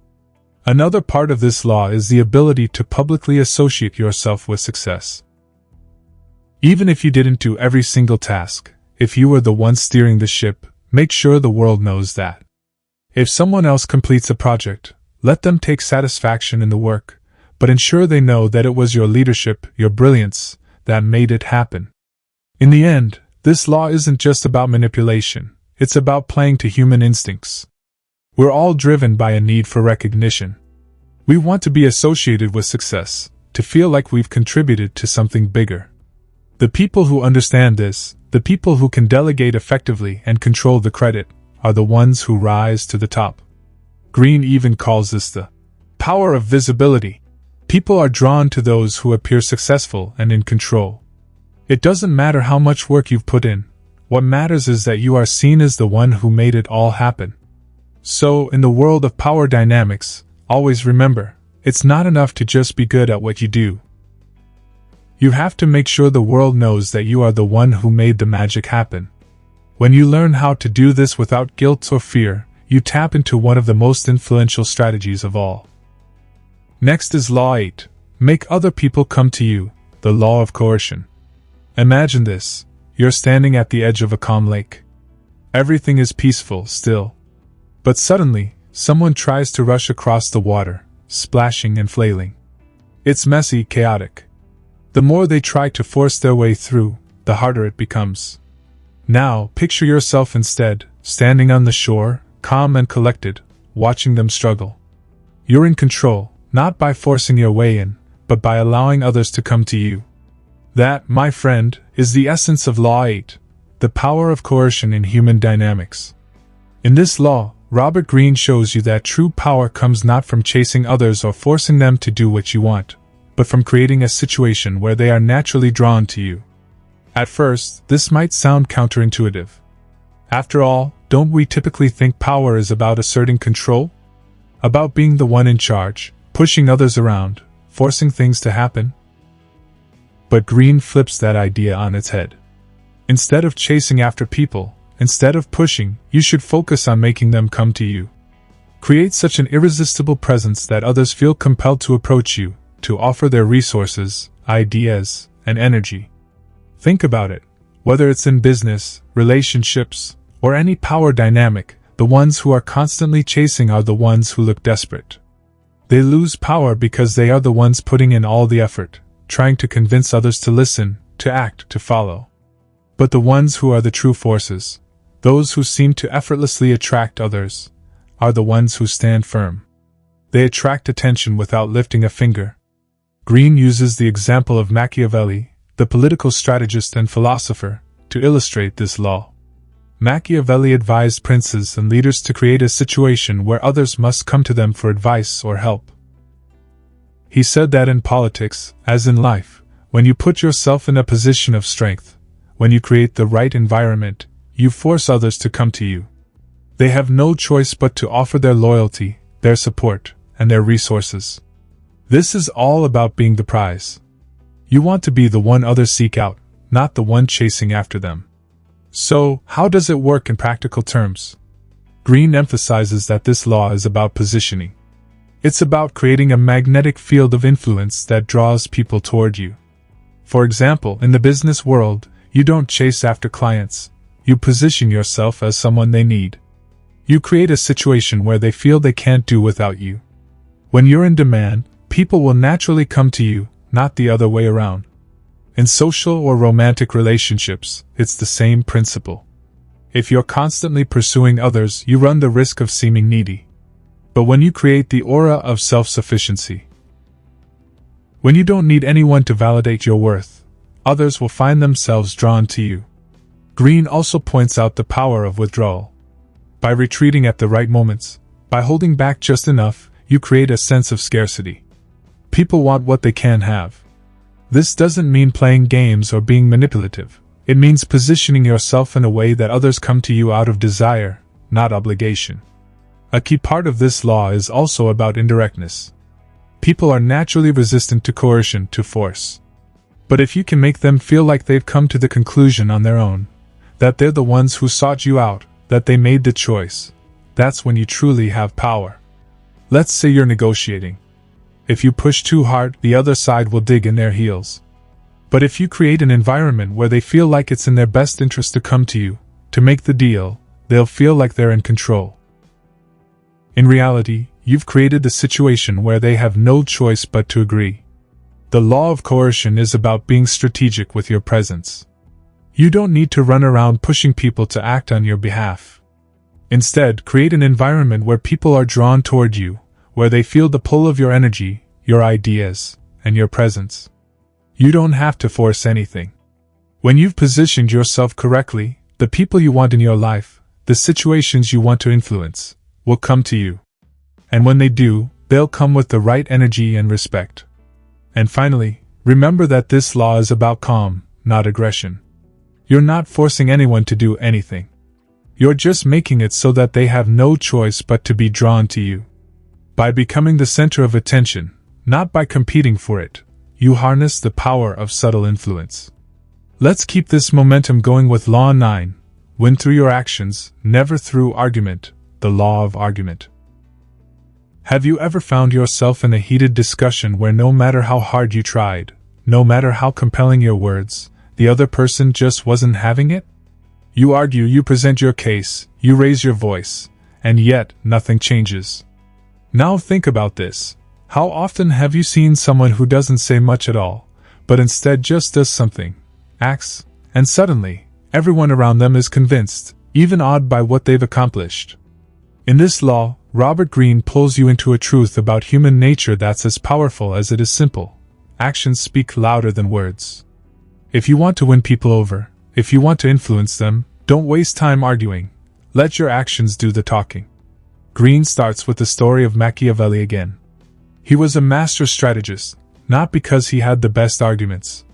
A: Another part of this law is the ability to publicly associate yourself with success. Even if you didn't do every single task, if you were the one steering the ship, make sure the world knows that. If someone else completes a project, let them take satisfaction in the work, but ensure they know that it was your leadership, your brilliance, that made it happen. In the end, this law isn't just about manipulation, it's about playing to human instincts. We're all driven by a need for recognition. We want to be associated with success, to feel like we've contributed to something bigger. The people who understand this, the people who can delegate effectively and control the credit, are the ones who rise to the top. Greene even calls this the power of visibility. People are drawn to those who appear successful and in control. It doesn't matter how much work you've put in. What matters is that you are seen as the one who made it all happen. So, in the world of power dynamics, always remember, it's not enough to just be good at what you do. You have to make sure the world knows that you are the one who made the magic happen. When you learn how to do this without guilt or fear, you tap into one of the most influential strategies of all. Next is Law 8. Make other people come to you, the law of coercion. Imagine this. You're standing at the edge of a calm lake. Everything is peaceful, still. But suddenly, someone tries to rush across the water, splashing and flailing. It's messy, chaotic. The more they try to force their way through, the harder it becomes. Now, picture yourself instead, standing on the shore, calm and collected, watching them struggle. You're in control, not by forcing your way in, but by allowing others to come to you. That, my friend, is the essence of Law 8, the power of coercion in human dynamics. In this law, Robert Greene shows you that true power comes not from chasing others or forcing them to do what you want, but from creating a situation where they are naturally drawn to you. At first, this might sound counterintuitive. After all, don't we typically think power is about asserting control? About being the one in charge, pushing others around, forcing things to happen? But Greene flips that idea on its head. Instead of chasing after people, instead of pushing, you should focus on making them come to you. Create such an irresistible presence that others feel compelled to approach you, to offer their resources, ideas, and energy. Think about it. Whether it's in business, relationships, or any power dynamic, the ones who are constantly chasing are the ones who look desperate. They lose power because they are the ones putting in all the effort, trying to convince others to listen, to act, to follow. But the ones who are the true forces, those who seem to effortlessly attract others, are the ones who stand firm. They attract attention without lifting a finger. Greene uses the example of Machiavelli, the political strategist and philosopher, to illustrate this law. Machiavelli advised princes and leaders to create a situation where others must come to them for advice or help. He said that in politics, as in life, when you put yourself in a position of strength, when you create the right environment, you force others to come to you. They have no choice but to offer their loyalty, their support, and their resources. This is all about being the prize. You want to be the one others seek out, not the one chasing after them. So, how does it work in practical terms? Greene emphasizes that this law is about positioning. It's about creating a magnetic field of influence that draws people toward you. For example, in the business world, you don't chase after clients. You position yourself as someone they need. You create a situation where they feel they can't do without you. When you're in demand, people will naturally come to you, not the other way around. In social or romantic relationships, it's the same principle. If you're constantly pursuing others, you run the risk of seeming needy. But when you create the aura of self-sufficiency, when you don't need anyone to validate your worth, others will find themselves drawn to you. Greene also points out the power of withdrawal. By retreating at the right moments, by holding back just enough, you create a sense of scarcity. People want what they can have. This doesn't mean playing games or being manipulative. It means positioning yourself in a way that others come to you out of desire, not obligation. A key part of this law is also about indirectness. People are naturally resistant to coercion, to force. But if you can make them feel like they've come to the conclusion on their own, that they're the ones who sought you out, that they made the choice, that's when you truly have power. Let's say you're negotiating. If you push too hard, the other side will dig in their heels. But if you create an environment where they feel like it's in their best interest to come to you, to make the deal, they'll feel like they're in control. In reality, you've created the situation where they have no choice but to agree. The law of coercion is about being strategic with your presence. You don't need to run around pushing people to act on your behalf. Instead, create an environment where people are drawn toward you, where they feel the pull of your energy, your ideas, and your presence. You don't have to force anything. When you've positioned yourself correctly, the people you want in your life, the situations you want to influence, will come to you. And when they do, they'll come with the right energy and respect. And finally, remember that this law is about calm, not aggression. You're not forcing anyone to do anything. You're just making it so that they have no choice but to be drawn to you. By becoming the center of attention, not by competing for it, you harness the power of subtle influence. Let's keep this momentum going with Law 9. Win through your actions, never through argument. The law of argument. Have you ever found yourself in a heated discussion where no matter how hard you tried, no matter how compelling your words, the other person just wasn't having it? You argue, you present your case, you raise your voice, and yet nothing changes. Now think about this. How often have you seen someone who doesn't say much at all, but instead just does something, acts, and suddenly, everyone around them is convinced, even awed by what they've accomplished? In this law, Robert Greene pulls you into a truth about human nature that's as powerful as it is simple. Actions speak louder than words. If you want to win people over, if you want to influence them, don't waste time arguing. Let your actions do the talking. Greene starts with the story of Machiavelli again. He was a master strategist, not because he had the best arguments,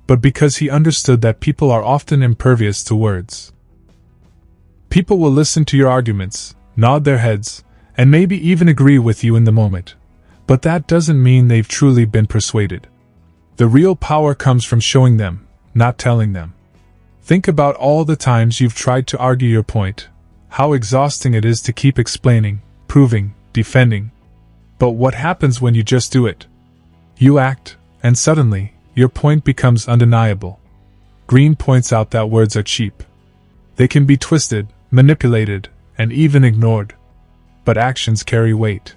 A: but because he understood that people are often impervious to words. People will listen to your arguments, nod their heads, and maybe even agree with you in the moment, but that doesn't mean they've truly been persuaded. The real power comes from showing them, not telling them. Think about all the times you've tried to argue your point, how exhausting it is to keep explaining, proving, defending. But what happens when you just do it? You act, and suddenly, your point becomes undeniable. Greene points out that words are cheap. They can be twisted, manipulated, and even ignored. But actions carry weight.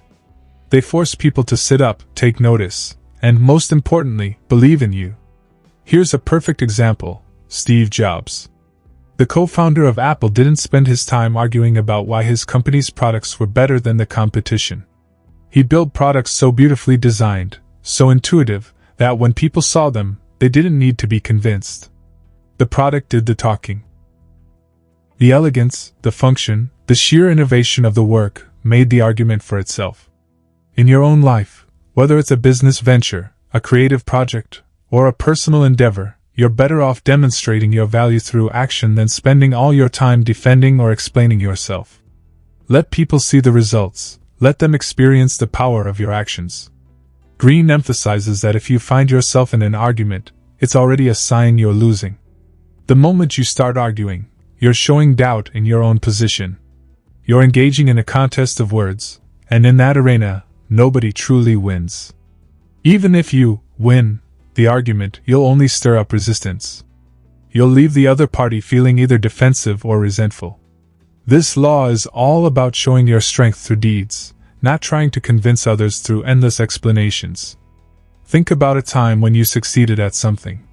A: They force people to sit up, take notice, and most importantly, believe in you. Here's a perfect example: Steve Jobs. The co-founder of Apple didn't spend his time arguing about why his company's products were better than the competition. He built products so beautifully designed, so intuitive, that when people saw them, they didn't need to be convinced. The product did the talking. The elegance, the function, the sheer innovation of the work made the argument for itself. In your own life, whether it's a business venture, a creative project, or a personal endeavor, you're better off demonstrating your value through action than spending all your time defending or explaining yourself. Let people see the results. Let them experience the power of your actions. Greene emphasizes that if you find yourself in an argument, it's already a sign you're losing. The moment you start arguing, you're showing doubt in your own position. You're engaging in a contest of words, and in that arena, nobody truly wins. Even if you win the argument, you'll only stir up resistance. You'll leave the other party feeling either defensive or resentful. This law is all about showing your strength through deeds, not trying to convince others through endless explanations. Think about a time when you succeeded at something.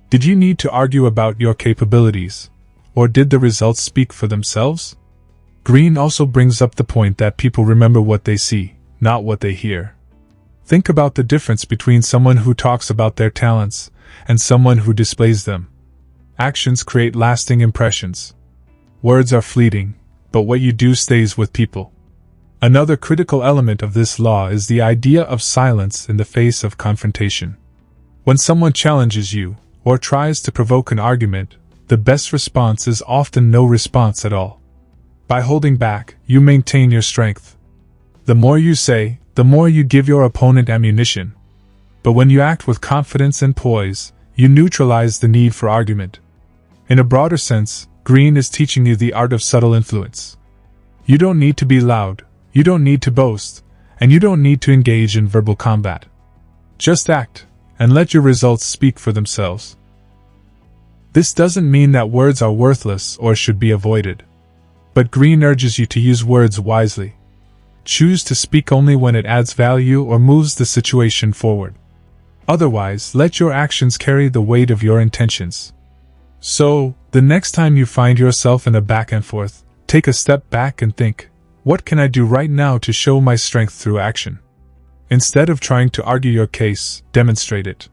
A: Did you need to argue about your capabilities, or did the results speak for themselves? Greene also brings up the point that people remember what they see, not what they hear. Think about the difference between someone who talks about their talents and someone who displays them. Actions create lasting impressions. Words are fleeting, but what you do stays with people. Another critical element of this law is the idea of silence in the face of confrontation. When someone challenges you, or tries to provoke an argument, the best response is often no response at all. By holding back, you maintain your strength. The more you say, the more you give your opponent ammunition. But when you act with confidence and poise, you neutralize the need for argument. In a broader sense, Greene is teaching you the art of subtle influence. You don't need to be loud, you don't need to boast, and you don't need to engage in verbal combat. Just act, and let your results speak for themselves. This doesn't mean that words are worthless or should be avoided. But Greene urges you to use words wisely. Choose to speak only when it adds value or moves the situation forward. Otherwise, let your actions carry the weight of your intentions. So, the next time you find yourself in a back and forth, take a step back and think, what can I do right now to show my strength through action? Instead of trying to argue your case, demonstrate it.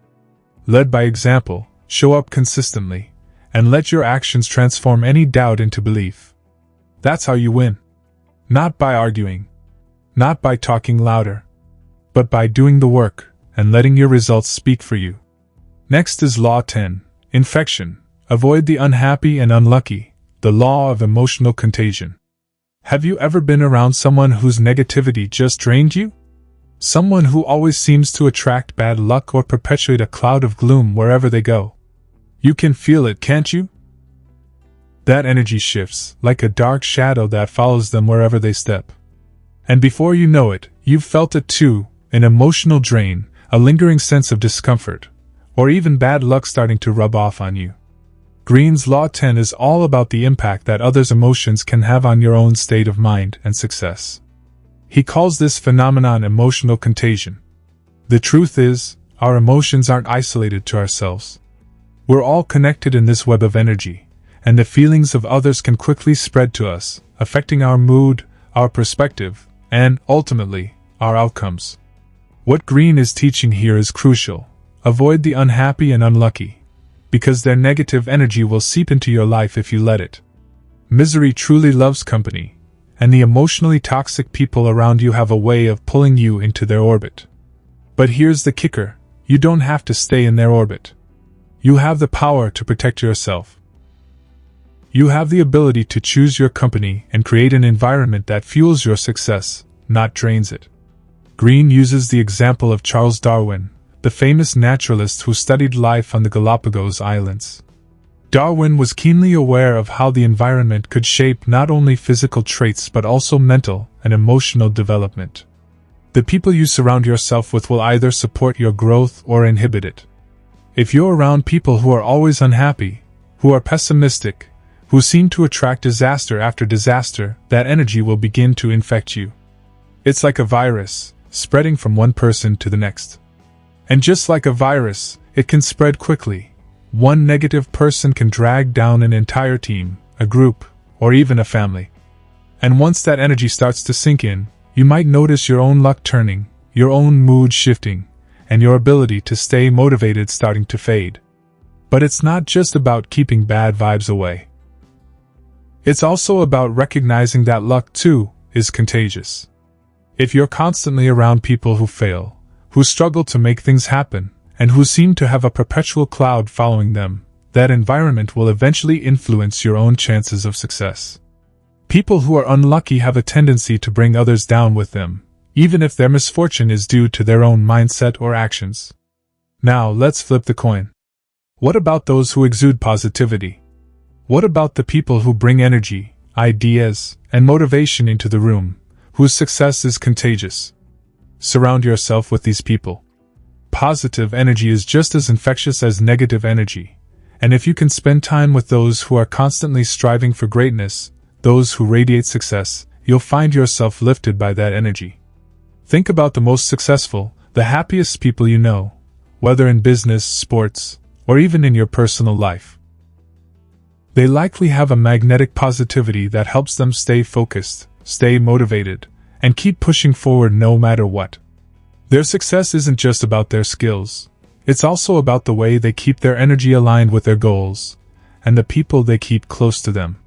A: Led by example, show up consistently, and let your actions transform any doubt into belief. That's how you win. Not by arguing, not by talking louder, but by doing the work and letting your results speak for you. Next is Law 10, Infection. Avoid the unhappy and unlucky, the law of emotional contagion. Have you ever been around someone whose negativity just drained you? Someone who always seems to attract bad luck or perpetuate a cloud of gloom wherever they go. You can feel it, can't you? That energy shifts, like a dark shadow that follows them wherever they step. And before you know it, you've felt it too, an emotional drain, a lingering sense of discomfort, or even bad luck starting to rub off on you. Greene's Law 10 is all about the impact that others' emotions can have on your own state of mind and success. He calls this phenomenon emotional contagion. The truth is, our emotions aren't isolated to ourselves. We're all connected in this web of energy, and the feelings of others can quickly spread to us, affecting our mood, our perspective, and, ultimately, our outcomes. What Greene is teaching here is crucial. Avoid the unhappy and unlucky, because their negative energy will seep into your life if you let it. Misery truly loves company, and the emotionally toxic people around you have a way of pulling you into their orbit. But here's the kicker, you don't have to stay in their orbit. You have the power to protect yourself. You have the ability to choose your company and create an environment that fuels your success, not drains it. Greene uses the example of Charles Darwin, the famous naturalist who studied life on the Galapagos Islands. Darwin was keenly aware of how the environment could shape not only physical traits but also mental and emotional development. The people you surround yourself with will either support your growth or inhibit it. If you're around people who are always unhappy, who are pessimistic, who seem to attract disaster after disaster, that energy will begin to infect you. It's like a virus, spreading from one person to the next. And just like a virus, it can spread quickly. One negative person can drag down an entire team, a group, or even a family. And once that energy starts to sink in, you might notice your own luck turning, your own mood shifting, and your ability to stay motivated starting to fade. But it's not just about keeping bad vibes away. It's also about recognizing that luck, too, is contagious. If you're constantly around people who fail, who struggle to make things happen, and who seem to have a perpetual cloud following them, that environment will eventually influence your own chances of success. People who are unlucky have a tendency to bring others down with them, even if their misfortune is due to their own mindset or actions. Now, let's flip the coin. What about those who exude positivity? What about the people who bring energy, ideas, and motivation into the room, whose success is contagious? Surround yourself with these people. Positive energy is just as infectious as negative energy, and if you can spend time with those who are constantly striving for greatness, those who radiate success, you'll find yourself lifted by that energy. Think about the most successful, the happiest people you know, whether in business, sports, or even in your personal life. They likely have a magnetic positivity that helps them stay focused, stay motivated, and keep pushing forward no matter what. Their success isn't just about their skills, it's also about the way they keep their energy aligned with their goals, and the people they keep close to them.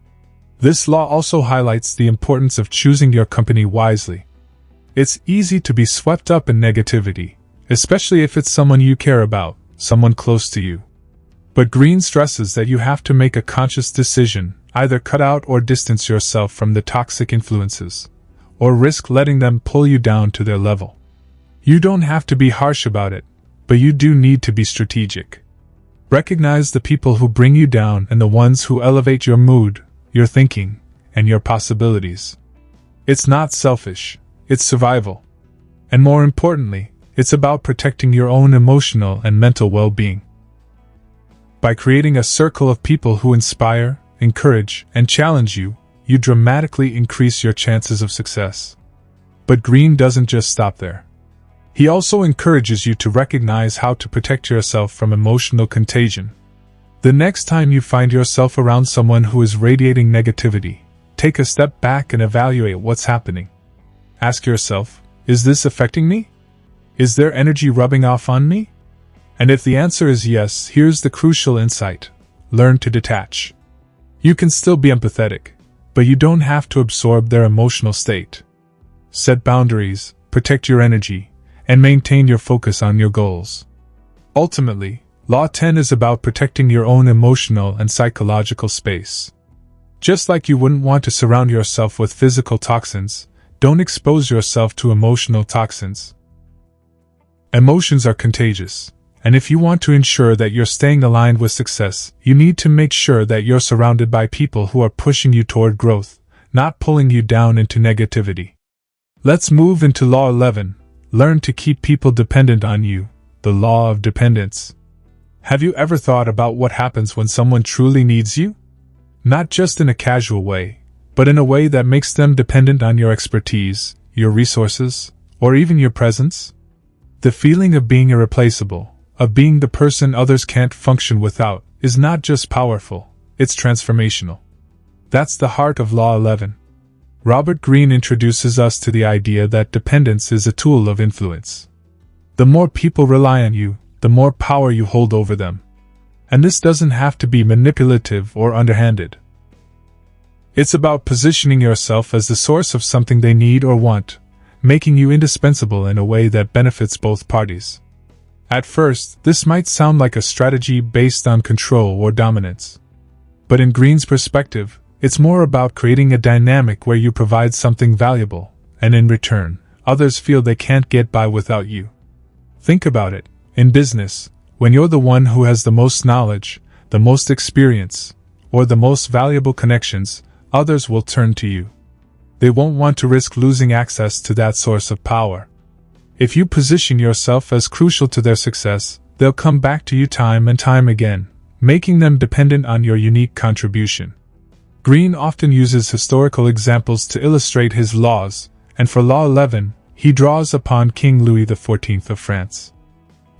A: This law also highlights the importance of choosing your company wisely. It's easy to be swept up in negativity, especially if it's someone you care about, someone close to you. But Greene stresses that you have to make a conscious decision, either cut out or distance yourself from the toxic influences, or risk letting them pull you down to their level. You don't have to be harsh about it, but you do need to be strategic. Recognize the people who bring you down and the ones who elevate your mood, your thinking, and your possibilities. It's not selfish, it's survival. And more importantly, it's about protecting your own emotional and mental well-being. By creating a circle of people who inspire, encourage, and challenge you, you dramatically increase your chances of success. But Greene doesn't just stop there. He also encourages you to recognize how to protect yourself from emotional contagion. The next time you find yourself around someone who is radiating negativity, take a step back and evaluate what's happening. Ask yourself, is this affecting me? Is their energy rubbing off on me? And if the answer is yes, here's the crucial insight: learn to detach. You can still be empathetic, but you don't have to absorb their emotional state. Set boundaries, protect your energy, and maintain your focus on your goals. Ultimately, Law 10 is about protecting your own emotional and psychological space. Just like you wouldn't want to surround yourself with physical toxins, don't expose yourself to emotional toxins. Emotions are contagious, and if you want to ensure that you're staying aligned with success, you need to make sure that you're surrounded by people who are pushing you toward growth, not pulling you down into negativity. Let's move into Law 11. Learn to keep people dependent on you, the law of dependence. Have you ever thought about what happens when someone truly needs you? Not just in a casual way, but in a way that makes them dependent on your expertise, your resources, or even your presence? The feeling of being irreplaceable, of being the person others can't function without, is not just powerful, it's transformational. That's the heart of Law 11. Robert Greene introduces us to the idea that dependence is a tool of influence. The more people rely on you, the more power you hold over them. And this doesn't have to be manipulative or underhanded. It's about positioning yourself as the source of something they need or want, making you indispensable in a way that benefits both parties. At first, this might sound like a strategy based on control or dominance. But in Greene's perspective, it's more about creating a dynamic where you provide something valuable, and in return, others feel they can't get by without you. Think about it. In business, when you're the one who has the most knowledge, the most experience, or the most valuable connections, others will turn to you. They won't want to risk losing access to that source of power. If you position yourself as crucial to their success, they'll come back to you time and time again, making them dependent on your unique contribution. Greene often uses historical examples to illustrate his laws, and for Law 11, he draws upon King Louis XIV of France.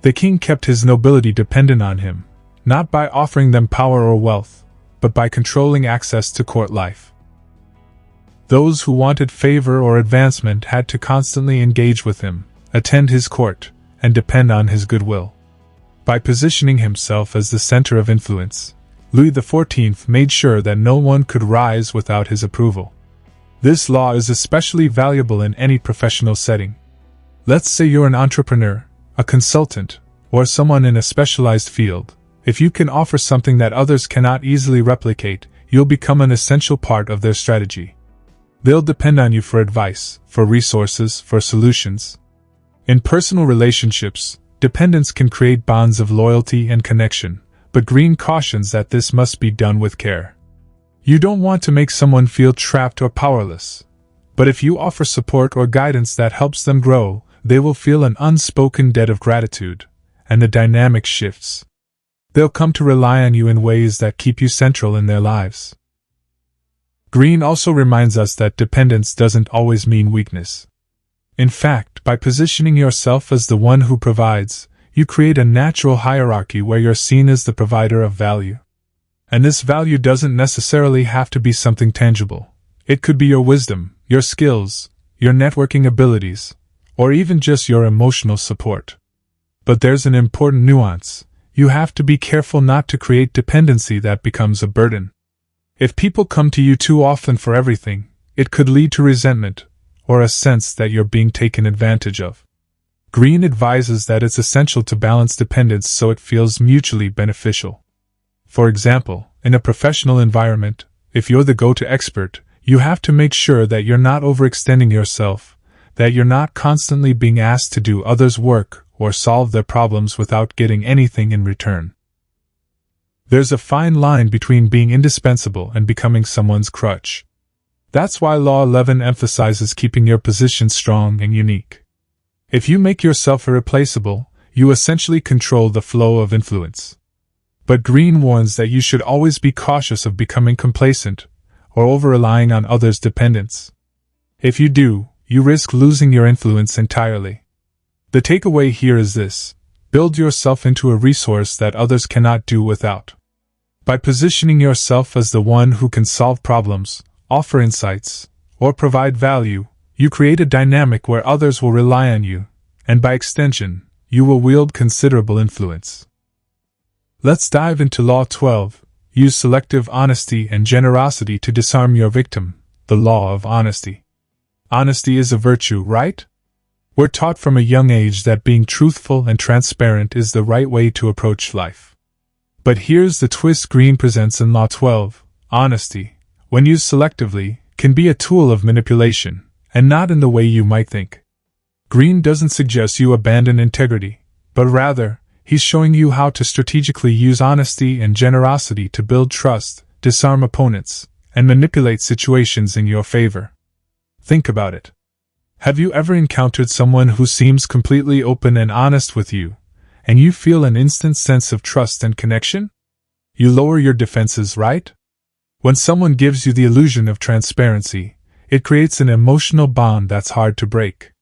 A: The king kept his nobility dependent on him, not by offering them power or wealth, but by controlling access to court life. Those who wanted favor or advancement had to constantly engage with him, attend his court, and depend on his goodwill. By positioning himself as the center of influence, Louis XIV made sure that no one could rise without his approval. This law is especially valuable in any professional setting. Let's say you're an entrepreneur, a consultant, or someone in a specialized field. If you can offer something that others cannot easily replicate, you'll become an essential part of their strategy. They'll depend on you for advice, for resources, for solutions. In personal relationships, dependence can create bonds of loyalty and connection, but Greene cautions that this must be done with care. You don't want to make someone feel trapped or powerless. But if you offer support or guidance that helps them grow, they will feel an unspoken debt of gratitude, and the dynamic shifts. They'll come to rely on you in ways that keep you central in their lives. Greene also reminds us that dependence doesn't always mean weakness. In fact, by positioning yourself as the one who provides, you create a natural hierarchy where you're seen as the provider of value. And this value doesn't necessarily have to be something tangible. It could be your wisdom, your skills, your networking abilities, or even just your emotional support. But there's an important nuance. You have to be careful not to create dependency that becomes a burden. If people come to you too often for everything, it could lead to resentment, or a sense that you're being taken advantage of. Greene advises that it's essential to balance dependence so it feels mutually beneficial. For example, in a professional environment, if you're the go-to expert, you have to make sure that you're not overextending yourself, that you're not constantly being asked to do others' work or solve their problems without getting anything in return. There's a fine line between being indispensable and becoming someone's crutch. That's why Law 11 emphasizes keeping your position strong and unique. If you make yourself irreplaceable, you essentially control the flow of influence. But Greene warns that you should always be cautious of becoming complacent or over-relying on others' dependence. If you do, you risk losing your influence entirely. The takeaway here is this: build yourself into a resource that others cannot do without. By positioning yourself as the one who can solve problems, offer insights, or provide value, you create a dynamic where others will rely on you, and by extension, you will wield considerable influence. Let's dive into Law 12. Use selective honesty and generosity to disarm your victim. The law of honesty. Honesty is a virtue, right? We're taught from a young age that being truthful and transparent is the right way to approach life. But here's the twist Greene presents in Law 12. Honesty, when used selectively, can be a tool of manipulation, and not in the way you might think. Greene doesn't suggest you abandon integrity, but rather, he's showing you how to strategically use honesty and generosity to build trust, disarm opponents, and manipulate situations in your favor. Think about it. Have you ever encountered someone who seems completely open and honest with you, and you feel an instant sense of trust and connection? You lower your defenses, right? When someone gives you the illusion of transparency, it creates an emotional bond that's hard to break.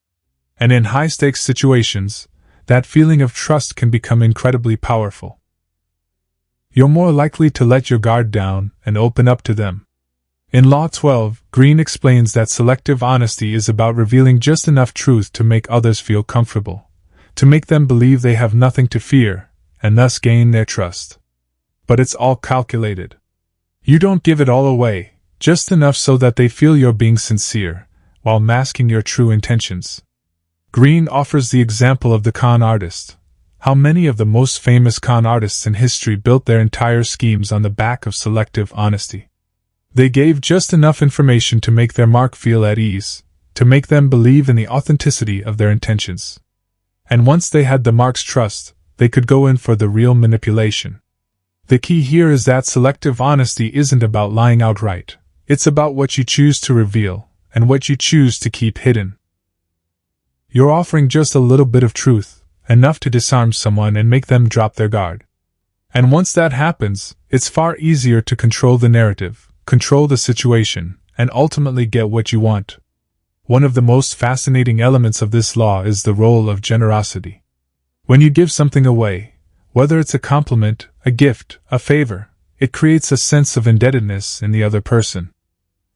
A: And in high-stakes situations, that feeling of trust can become incredibly powerful. You're more likely to let your guard down and open up to them. In Law 12, Greene explains that selective honesty is about revealing just enough truth to make others feel comfortable, to make them believe they have nothing to fear, and thus gain their trust. But it's all calculated. You don't give it all away, just enough so that they feel you're being sincere, while masking your true intentions. Greene offers the example of the con artist. How many of the most famous con artists in history built their entire schemes on the back of selective honesty? They gave just enough information to make their mark feel at ease, to make them believe in the authenticity of their intentions. And once they had the mark's trust, they could go in for the real manipulation. The key here is that selective honesty isn't about lying outright. It's about what you choose to reveal, and what you choose to keep hidden. You're offering just a little bit of truth, enough to disarm someone and make them drop their guard. And once that happens, it's far easier to control the narrative, control the situation, and ultimately get what you want. One of the most fascinating elements of this law is the role of generosity. When you give something away, whether it's a compliment, a gift, a favor, it creates a sense of indebtedness in the other person.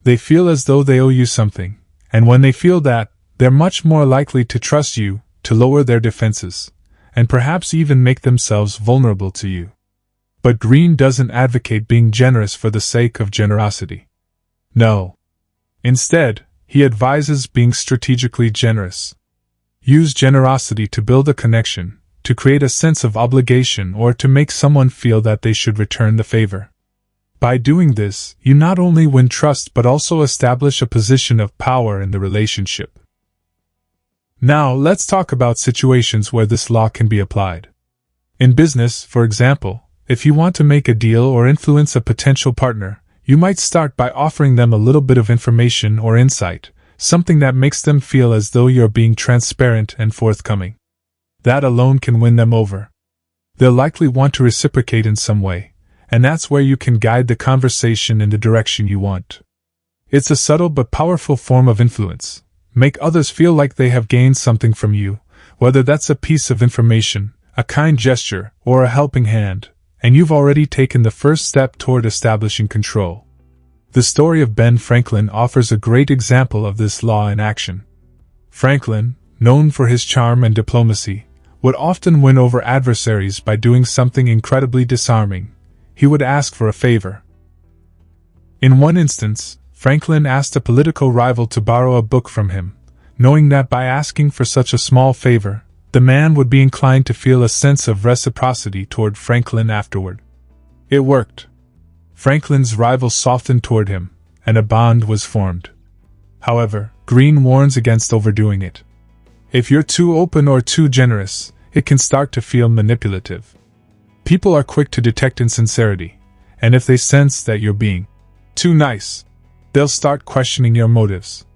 A: They feel as though they owe you something, and when they feel that, they're much more likely to trust you, to lower their defenses, and perhaps even make themselves vulnerable to you. But Greene doesn't advocate being generous for the sake of generosity. No. Instead, he advises being strategically generous. Use generosity to build a connection, to create a sense of obligation, or to make someone feel that they should return the favor. By doing this, you not only win trust but also establish a position of power in the relationship. Now, let's talk about situations where this law can be applied. In business, for example, if you want to make a deal or influence a potential partner, you might start by offering them a little bit of information or insight, something that makes them feel as though you're being transparent and forthcoming. That alone can win them over. They'll likely want to reciprocate in some way, and that's where you can guide the conversation in the direction you want. It's a subtle but powerful form of influence. Make others feel like they have gained something from you, whether that's a piece of information, a kind gesture, or a helping hand, and you've already taken the first step toward establishing control. The story of Ben Franklin offers a great example of this law in action. Franklin, known for his charm and diplomacy, would often win over adversaries by doing something incredibly disarming. He would ask for a favor. In one instance, Franklin asked a political rival to borrow a book from him, knowing that by asking for such a small favor, the man would be inclined to feel a sense of reciprocity toward Franklin afterward. It worked. Franklin's rival softened toward him, and a bond was formed. However, Greene warns against overdoing it. If you're too open or too generous, it can start to feel manipulative. People are quick to detect insincerity, and if they sense that you're being too nice, they'll start questioning your motives.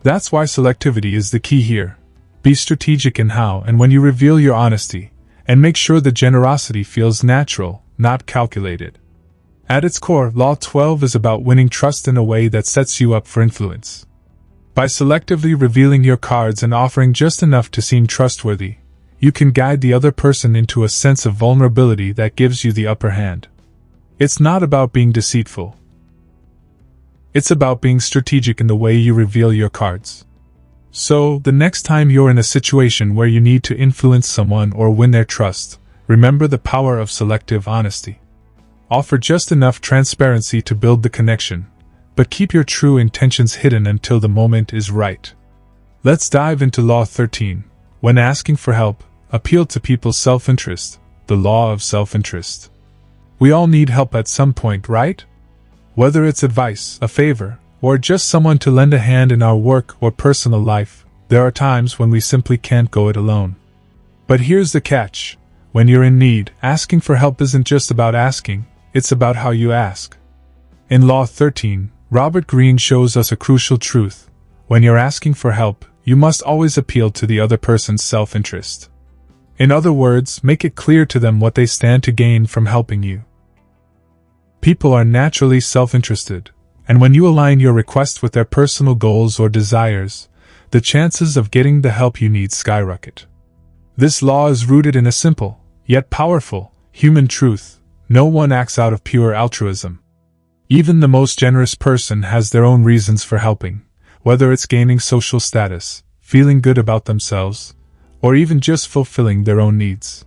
A: That's why selectivity is the key here. Be strategic in how and when you reveal your honesty, and make sure the generosity feels natural, not calculated. At its core, Law 12 is about winning trust in a way that sets you up for influence. By selectively revealing your cards and offering just enough to seem trustworthy, you can guide the other person into a sense of vulnerability that gives you the upper hand. It's not about being deceitful. It's about being strategic in the way you reveal your cards. So, the next time you're in a situation where you need to influence someone or win their trust, remember the power of selective honesty. Offer just enough transparency to build the connection, but keep your true intentions hidden until the moment is right. Let's dive into Law 13. When asking for help, appeal to people's self-interest, the law of self-interest. We all need help at some point, right? Whether it's advice, a favor, or just someone to lend a hand in our work or personal life, there are times when we simply can't go it alone. But here's the catch. When you're in need, asking for help isn't just about asking, it's about how you ask. In Law 13, Robert Greene shows us a crucial truth. When you're asking for help, you must always appeal to the other person's self-interest. In other words, make it clear to them what they stand to gain from helping you. People are naturally self-interested, and when you align your request with their personal goals or desires, the chances of getting the help you need skyrocket. This law is rooted in a simple, yet powerful, human truth. No one acts out of pure altruism. Even the most generous person has their own reasons for helping, whether it's gaining social status, feeling good about themselves, or even just fulfilling their own needs.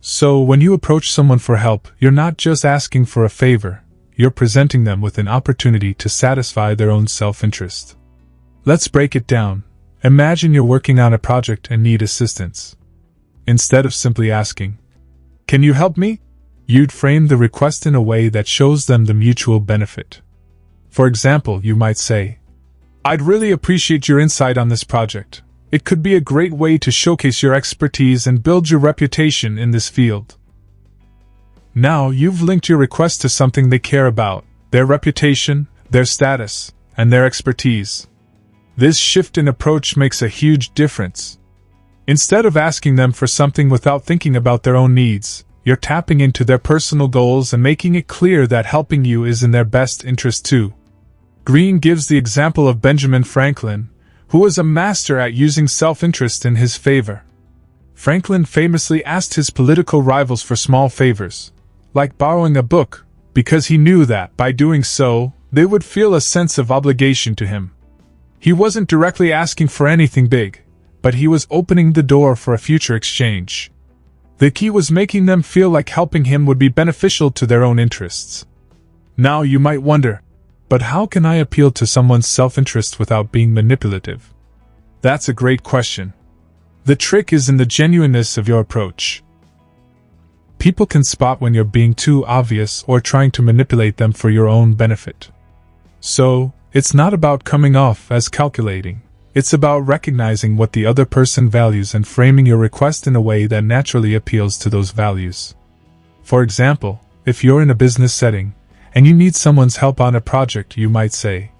A: So when you approach someone for help, you're not just asking for a favor, you're presenting them with an opportunity to satisfy their own self-interest. Let's break it down. Imagine you're working on a project and need assistance. Instead of simply asking, "Can you help me?" you'd frame the request in a way that shows them the mutual benefit. For example, you might say, "I'd really appreciate your insight on this project. It could be a great way to showcase your expertise and build your reputation in this field." Now you've linked your request to something they care about, their reputation, their status, and their expertise. This shift in approach makes a huge difference. Instead of asking them for something without thinking about their own needs, you're tapping into their personal goals and making it clear that helping you is in their best interest too. Greene gives the example of Benjamin Franklin, who was a master at using self-interest in his favor. Franklin famously asked his political rivals for small favors, like borrowing a book, because he knew that, by doing so, they would feel a sense of obligation to him. He wasn't directly asking for anything big, but he was opening the door for a future exchange. The key was making them feel like helping him would be beneficial to their own interests. Now you might wonder, but how can I appeal to someone's self-interest without being manipulative? That's a great question. The trick is in the genuineness of your approach. People can spot when you're being too obvious or trying to manipulate them for your own benefit. So, it's not about coming off as calculating. It's about recognizing what the other person values and framing your request in a way that naturally appeals to those values. For example, if you're in a business setting, and you need someone's help on a project, you might say,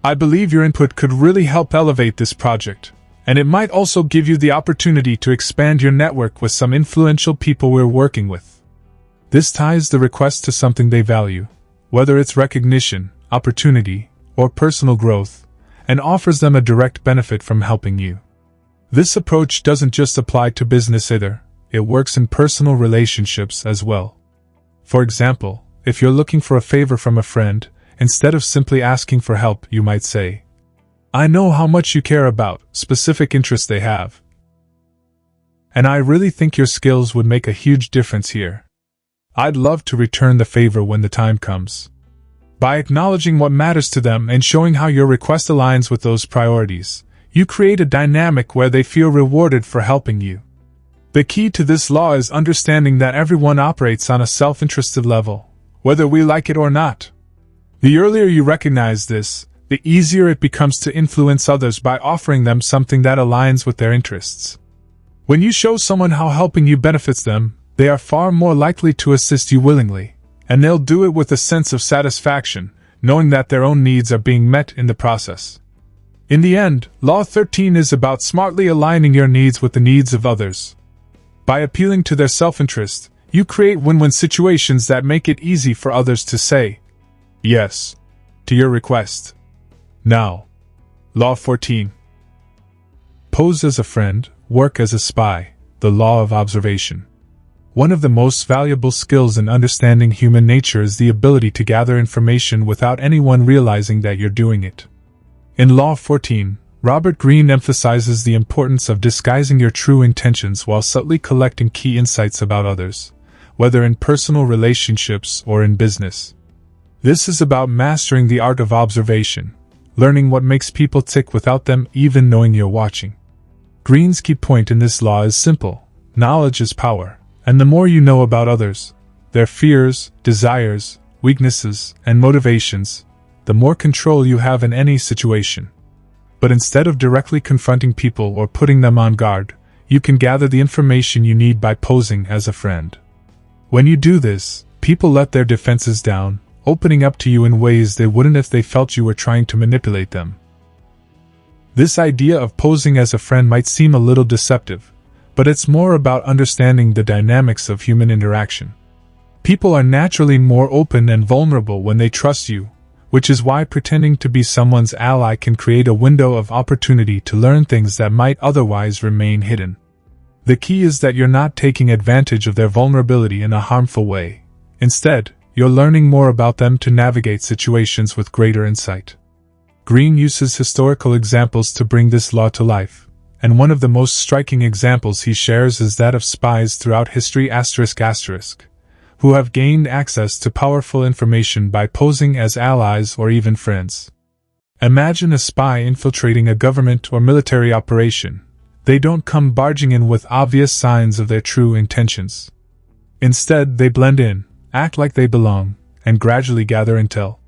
A: "I believe your input could really help elevate this project, and it might also give you the opportunity to expand your network with some influential people we're working with." This ties the request to something they value, whether it's recognition, opportunity, or personal growth, and offers them a direct benefit from helping you. This approach doesn't just apply to business either, it works in personal relationships as well. For example, if you're looking for a favor from a friend, instead of simply asking for help, you might say, "I know how much you care about specific interests they have, and I really think your skills would make a huge difference here. I'd love to return the favor when the time comes." By acknowledging what matters to them and showing how your request aligns with those priorities, you create a dynamic where they feel rewarded for helping you. The key to this law is understanding that everyone operates on a self-interested level, whether we like it or not. The earlier you recognize this, the easier it becomes to influence others by offering them something that aligns with their interests. When you show someone how helping you benefits them, they are far more likely to assist you willingly, and they'll do it with a sense of satisfaction, knowing that their own needs are being met in the process. In the end, Law 13 is about smartly aligning your needs with the needs of others. By appealing to their self-interest, you create win-win situations that make it easy for others to say yes to your request. Now, Law 14. Pose as a friend, work as a spy, the law of observation. One of the most valuable skills in understanding human nature is the ability to gather information without anyone realizing that you're doing it. In Law 14, Robert Greene emphasizes the importance of disguising your true intentions while subtly collecting key insights about others, whether in personal relationships or in business. This is about mastering the art of observation, learning what makes people tick without them even knowing you're watching. Greene's key point in this law is simple: knowledge is power. And the more you know about others, their fears, desires, weaknesses, and motivations, the more control you have in any situation. But instead of directly confronting people or putting them on guard, you can gather the information you need by posing as a friend. When you do this, people let their defenses down, opening up to you in ways they wouldn't if they felt you were trying to manipulate them. This idea of posing as a friend might seem a little deceptive, but it's more about understanding the dynamics of human interaction. People are naturally more open and vulnerable when they trust you, which is why pretending to be someone's ally can create a window of opportunity to learn things that might otherwise remain hidden. The key is that you're not taking advantage of their vulnerability in a harmful way. Instead, you're learning more about them to navigate situations with greater insight. Greene uses historical examples to bring this law to life, and one of the most striking examples he shares is that of spies throughout history ***, who have gained access to powerful information by posing as allies or even friends. Imagine a spy infiltrating a government or military operation. They don't come barging in with obvious signs of their true intentions. Instead, they blend in, act like they belong, and gradually gather intel.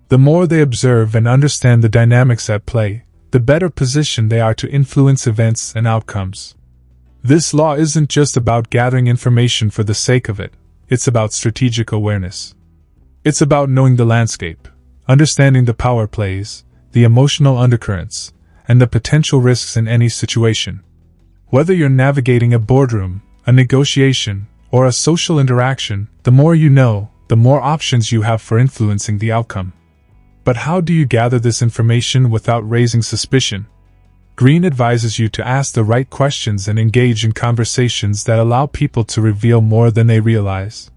A: The more they observe and understand the dynamics at play, the better positioned they are to influence events and outcomes. This law isn't just about gathering information for the sake of it, it's about strategic awareness. It's about knowing the landscape, understanding the power plays, the emotional undercurrents, and the potential risks in any situation. Whether you're navigating a boardroom, a negotiation, or a social interaction, the more you know, the more options you have for influencing the outcome. But how do you gather this information without raising suspicion? Greene advises you to ask the right questions and engage in conversations that allow people to reveal more than they realize.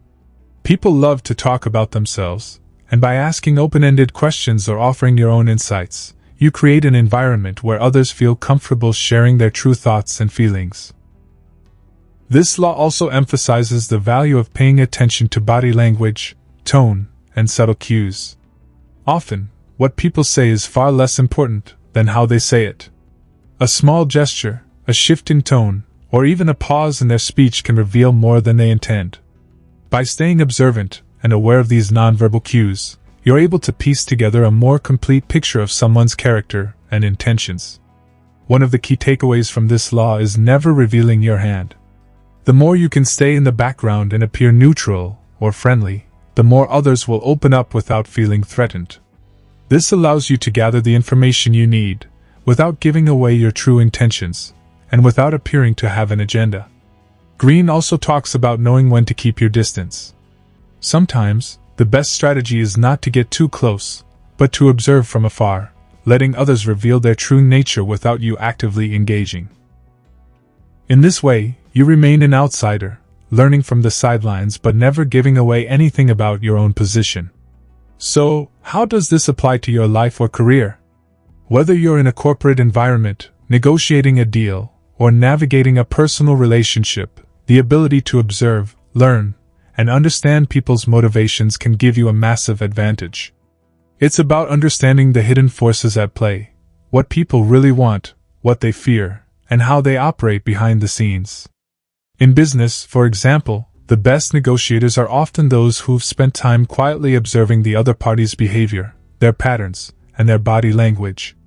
A: People love to talk about themselves, and by asking open-ended questions or offering your own insights, you create an environment where others feel comfortable sharing their true thoughts and feelings. This law also emphasizes the value of paying attention to body language, tone, and subtle cues. Often, what people say is far less important than how they say it. A small gesture, a shift in tone, or even a pause in their speech can reveal more than they intend. By staying observant and aware of these nonverbal cues, you're able to piece together a more complete picture of someone's character and intentions. One of the key takeaways from this law is never revealing your hand. The more you can stay in the background and appear neutral or friendly, the more others will open up without feeling threatened. This allows you to gather the information you need, without giving away your true intentions, and without appearing to have an agenda. Greene also talks about knowing when to keep your distance. Sometimes, the best strategy is not to get too close, but to observe from afar, letting others reveal their true nature without you actively engaging. In this way, you remain an outsider, learning from the sidelines but never giving away anything about your own position. So, how does this apply to your life or career? Whether you're in a corporate environment, negotiating a deal, or navigating a personal relationship, the ability to observe, learn, and understand people's motivations can give you a massive advantage. It's about understanding the hidden forces at play, what people really want, what they fear, and how they operate behind the scenes. In business, for example, the best negotiators are often those who've spent time quietly observing the other party's behavior, their patterns, and their body language.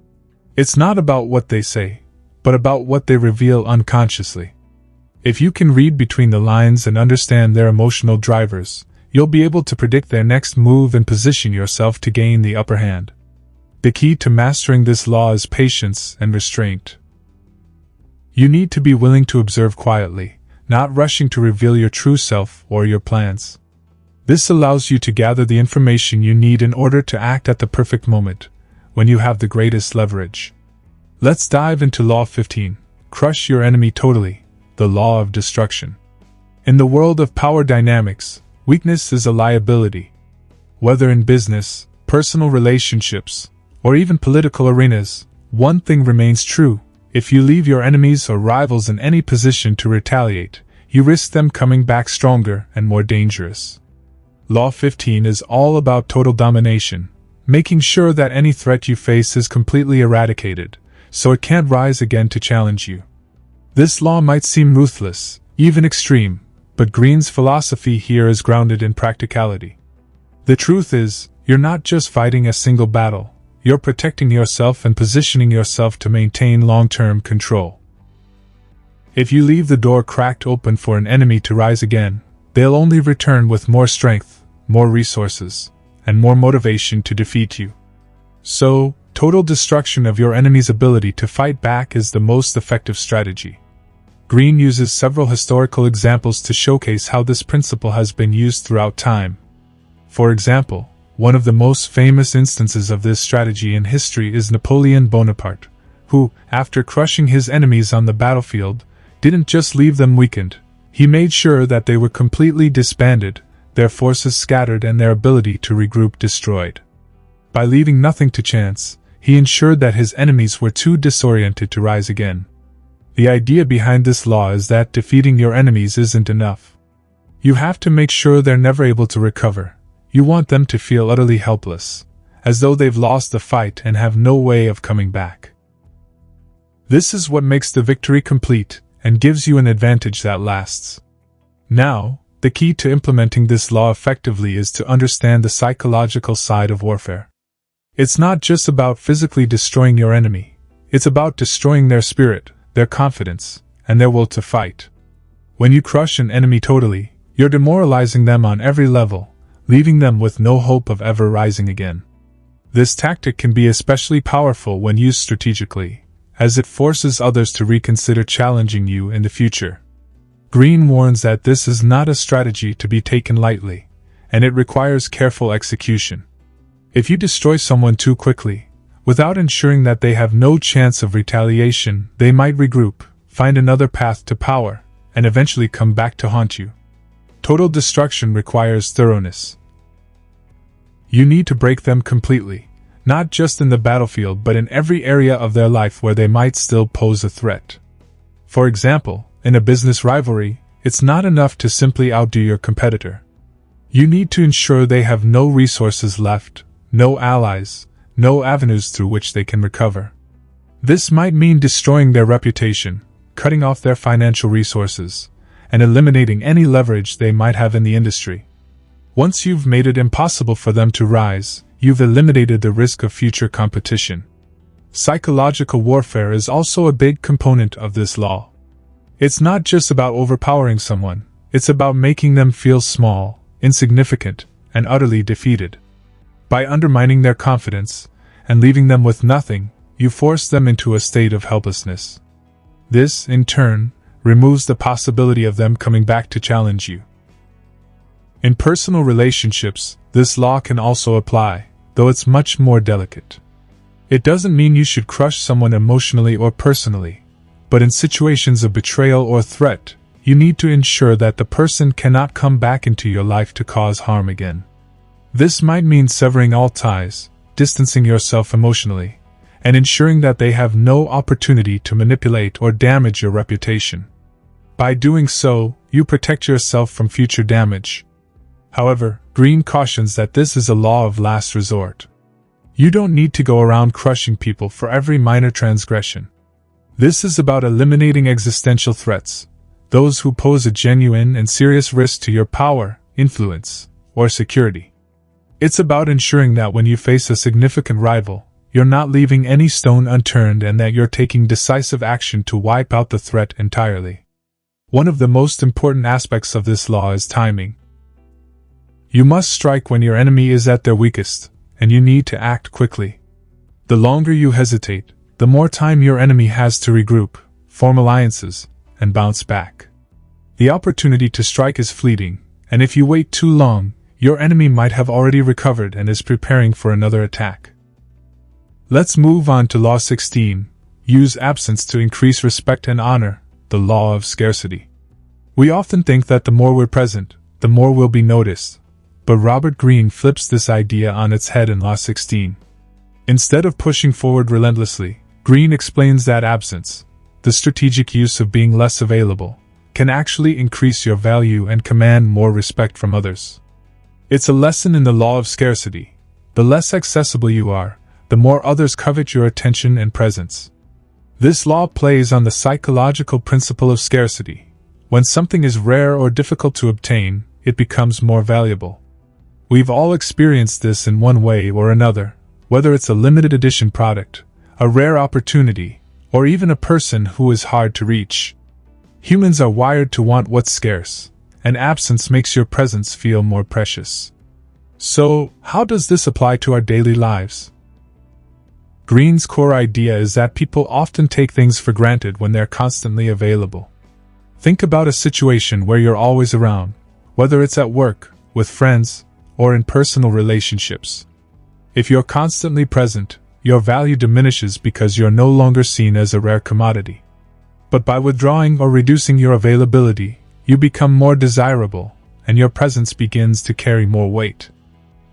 A: It's not about what they say, but about what they reveal unconsciously. If you can read between the lines and understand their emotional drivers, you'll be able to predict their next move and position yourself to gain the upper hand. The key to mastering this law is patience and restraint. You need to be willing to observe quietly, not rushing to reveal your true self or your plans. This allows you to gather the information you need in order to act at the perfect moment, when you have the greatest leverage. Let's dive into Law 15, Crush Your Enemy Totally, the Law of Destruction. In the world of power dynamics, weakness is a liability. Whether in business, personal relationships, or even political arenas, one thing remains true. If you leave your enemies or rivals in any position to retaliate, you risk them coming back stronger and more dangerous. Law 15 is all about total domination, making sure that any threat you face is completely eradicated, so it can't rise again to challenge you. This law might seem ruthless, even extreme, but Greene's philosophy here is grounded in practicality. The truth is, you're not just fighting a single battle. You're protecting yourself and positioning yourself to maintain long-term control. If you leave the door cracked open for an enemy to rise again, they'll only return with more strength, more resources, and more motivation to defeat you. So, total destruction of your enemy's ability to fight back is the most effective strategy. Greene uses several historical examples to showcase how this principle has been used throughout time. For example, one of the most famous instances of this strategy in history is Napoleon Bonaparte, who, after crushing his enemies on the battlefield, didn't just leave them weakened. He made sure that they were completely disbanded, their forces scattered and their ability to regroup destroyed. By leaving nothing to chance, he ensured that his enemies were too disoriented to rise again. The idea behind this law is that defeating your enemies isn't enough. You have to make sure they're never able to recover. You want them to feel utterly helpless, as though they've lost the fight and have no way of coming back. This is what makes the victory complete and gives you an advantage that lasts. Now, the key to implementing this law effectively is to understand the psychological side of warfare. It's not just about physically destroying your enemy, it's about destroying their spirit, their confidence, and their will to fight. When you crush an enemy totally, you're demoralizing them on every level, leaving them with no hope of ever rising again. This tactic can be especially powerful when used strategically, as it forces others to reconsider challenging you in the future. Greene warns that this is not a strategy to be taken lightly, and it requires careful execution. If you destroy someone too quickly, without ensuring that they have no chance of retaliation, they might regroup, find another path to power, and eventually come back to haunt you. Total destruction requires thoroughness. You need to break them completely, not just in the battlefield but in every area of their life where they might still pose a threat. For example, in a business rivalry, it's not enough to simply outdo your competitor. You need to ensure they have no resources left, no allies, no avenues through which they can recover. This might mean destroying their reputation, cutting off their financial resources, and eliminating any leverage they might have in the industry. Once you've made it impossible for them to rise, you've eliminated the risk of future competition. Psychological warfare is also a big component of this law. It's not just about overpowering someone, it's about making them feel small, insignificant, and utterly defeated. By undermining their confidence and leaving them with nothing, you force them into a state of helplessness. This, in turn, removes the possibility of them coming back to challenge you. In personal relationships, this law can also apply, though it's much more delicate. It doesn't mean you should crush someone emotionally or personally, but in situations of betrayal or threat, you need to ensure that the person cannot come back into your life to cause harm again. This might mean severing all ties, distancing yourself emotionally, and ensuring that they have no opportunity to manipulate or damage your reputation. By doing so, you protect yourself from future damage. However, Greene cautions that this is a law of last resort. You don't need to go around crushing people for every minor transgression. This is about eliminating existential threats, those who pose a genuine and serious risk to your power, influence, or security. It's about ensuring that when you face a significant rival, you're not leaving any stone unturned and that you're taking decisive action to wipe out the threat entirely. One of the most important aspects of this law is timing. You must strike when your enemy is at their weakest, and you need to act quickly. The longer you hesitate, the more time your enemy has to regroup, form alliances, and bounce back. The opportunity to strike is fleeting, and if you wait too long, your enemy might have already recovered and is preparing for another attack. Let's move on to Law 16. Use absence to increase respect and honor, the law of scarcity. We often think that the more we're present, the more we'll be noticed. But Robert Greene flips this idea on its head in Law 16. Instead of pushing forward relentlessly, Greene explains that absence, the strategic use of being less available, can actually increase your value and command more respect from others. It's a lesson in the law of scarcity. The less accessible you are, the more others covet your attention and presence. This law plays on the psychological principle of scarcity. When something is rare or difficult to obtain, it becomes more valuable. We've all experienced this in one way or another, whether it's a limited edition product, a rare opportunity, or even a person who is hard to reach. Humans are wired to want what's scarce, and absence makes your presence feel more precious. So, how does this apply to our daily lives? Greene's core idea is that people often take things for granted when they're constantly available. Think about a situation where you're always around, whether it's at work, with friends, or in personal relationships. If you're constantly present, your value diminishes because you're no longer seen as a rare commodity. But by withdrawing or reducing your availability, you become more desirable, and your presence begins to carry more weight.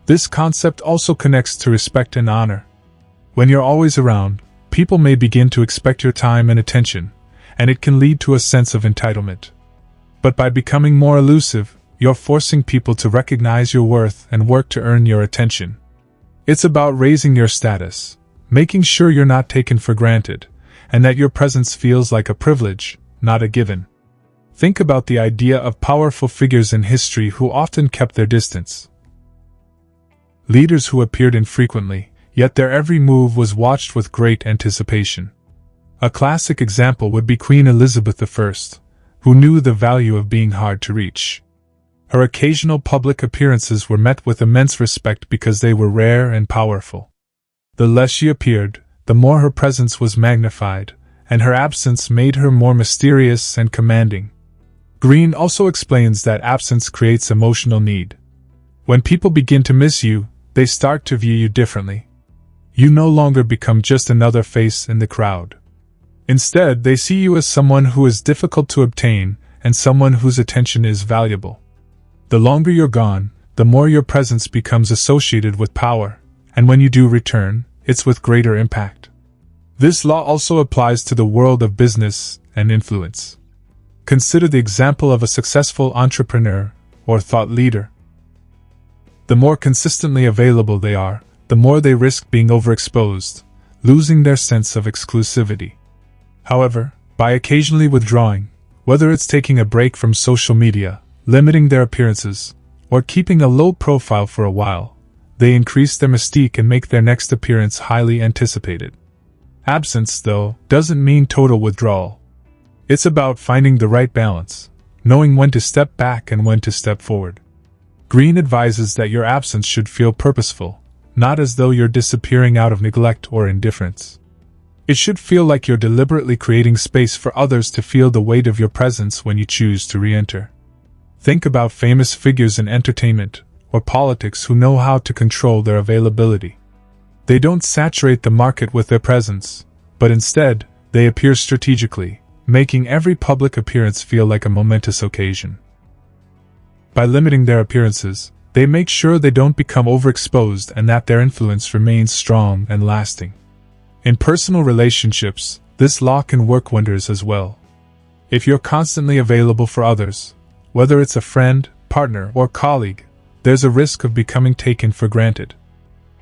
A: This concept also connects to respect and honor. When you're always around, people may begin to expect your time and attention, and it can lead to a sense of entitlement. But by becoming more elusive, you're forcing people to recognize your worth and work to earn your attention. It's about raising your status, making sure you're not taken for granted, and that your presence feels like a privilege, not a given. Think about the idea of powerful figures in history who often kept their distance. Leaders who appeared infrequently, yet their every move was watched with great anticipation. A classic example would be Queen Elizabeth I, who knew the value of being hard to reach. Her occasional public appearances were met with immense respect because they were rare and powerful. The less she appeared, the more her presence was magnified, and her absence made her more mysterious and commanding. Greene also explains that absence creates emotional need. When people begin to miss you, they start to view you differently. You no longer become just another face in the crowd. Instead, they see you as someone who is difficult to obtain and someone whose attention is valuable. The longer you're gone, the more your presence becomes associated with power, and when you do return, it's with greater impact. This law also applies to the world of business and influence. Consider the example of a successful entrepreneur or thought leader. The more consistently available they are, the more they risk being overexposed, losing their sense of exclusivity. However, by occasionally withdrawing, whether it's taking a break from social media, limiting their appearances, or keeping a low profile for a while, they increase their mystique and make their next appearance highly anticipated. Absence, though, doesn't mean total withdrawal. It's about finding the right balance, knowing when to step back and when to step forward. Greene advises that your absence should feel purposeful, not as though you're disappearing out of neglect or indifference. It should feel like you're deliberately creating space for others to feel the weight of your presence when you choose to re-enter. Think about famous figures in entertainment or politics who know how to control their availability. They don't saturate the market with their presence, but instead, they appear strategically, making every public appearance feel like a momentous occasion. By limiting their appearances, they make sure they don't become overexposed and that their influence remains strong and lasting. In personal relationships, this law can work wonders as well. If you're constantly available for others, whether it's a friend, partner, or colleague, there's a risk of becoming taken for granted.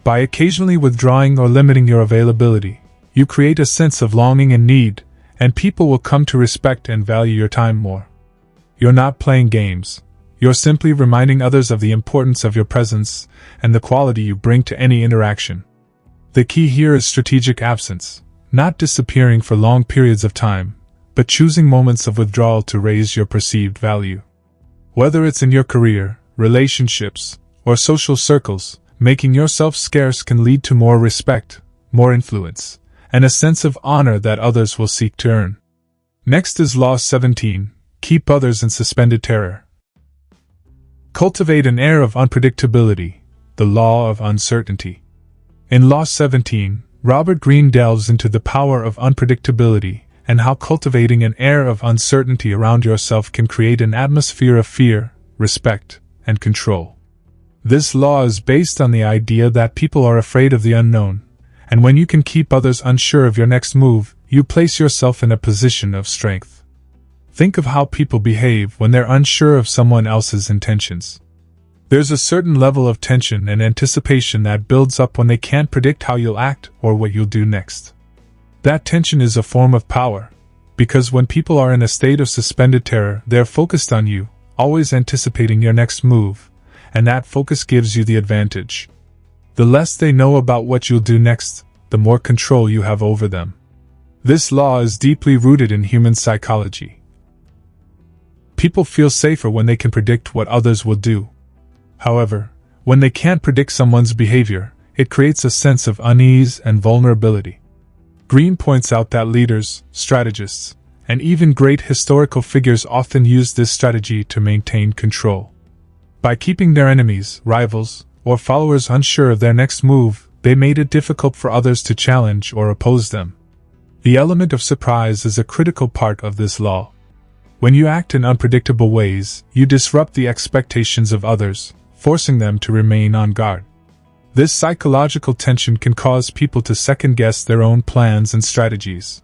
A: By occasionally withdrawing or limiting your availability, you create a sense of longing and need, and people will come to respect and value your time more. You're not playing games. You're simply reminding others of the importance of your presence and the quality you bring to any interaction. The key here is strategic absence, not disappearing for long periods of time, but choosing moments of withdrawal to raise your perceived value. Whether it's in your career, relationships, or social circles, making yourself scarce can lead to more respect, more influence, and a sense of honor that others will seek to earn. Next is Law 17, keep others in suspended terror. Cultivate an air of unpredictability, the law of uncertainty. In Law 17, Robert Greene delves into the power of unpredictability and how cultivating an air of uncertainty around yourself can create an atmosphere of fear, respect, and control. This law is based on the idea that people are afraid of the unknown, and when you can keep others unsure of your next move, you place yourself in a position of strength. Think of how people behave when they're unsure of someone else's intentions. There's a certain level of tension and anticipation that builds up when they can't predict how you'll act or what you'll do next. That tension is a form of power, because when people are in a state of suspended terror, they're focused on you, always anticipating your next move, and that focus gives you the advantage. The less they know about what you'll do next, the more control you have over them. This law is deeply rooted in human psychology. People feel safer when they can predict what others will do. However, when they can't predict someone's behavior, it creates a sense of unease and vulnerability. Greene points out that leaders, strategists, and even great historical figures often use this strategy to maintain control. By keeping their enemies, rivals, or followers unsure of their next move, they made it difficult for others to challenge or oppose them. The element of surprise is a critical part of this law. When you act in unpredictable ways, you disrupt the expectations of others, forcing them to remain on guard. This psychological tension can cause people to second-guess their own plans and strategies.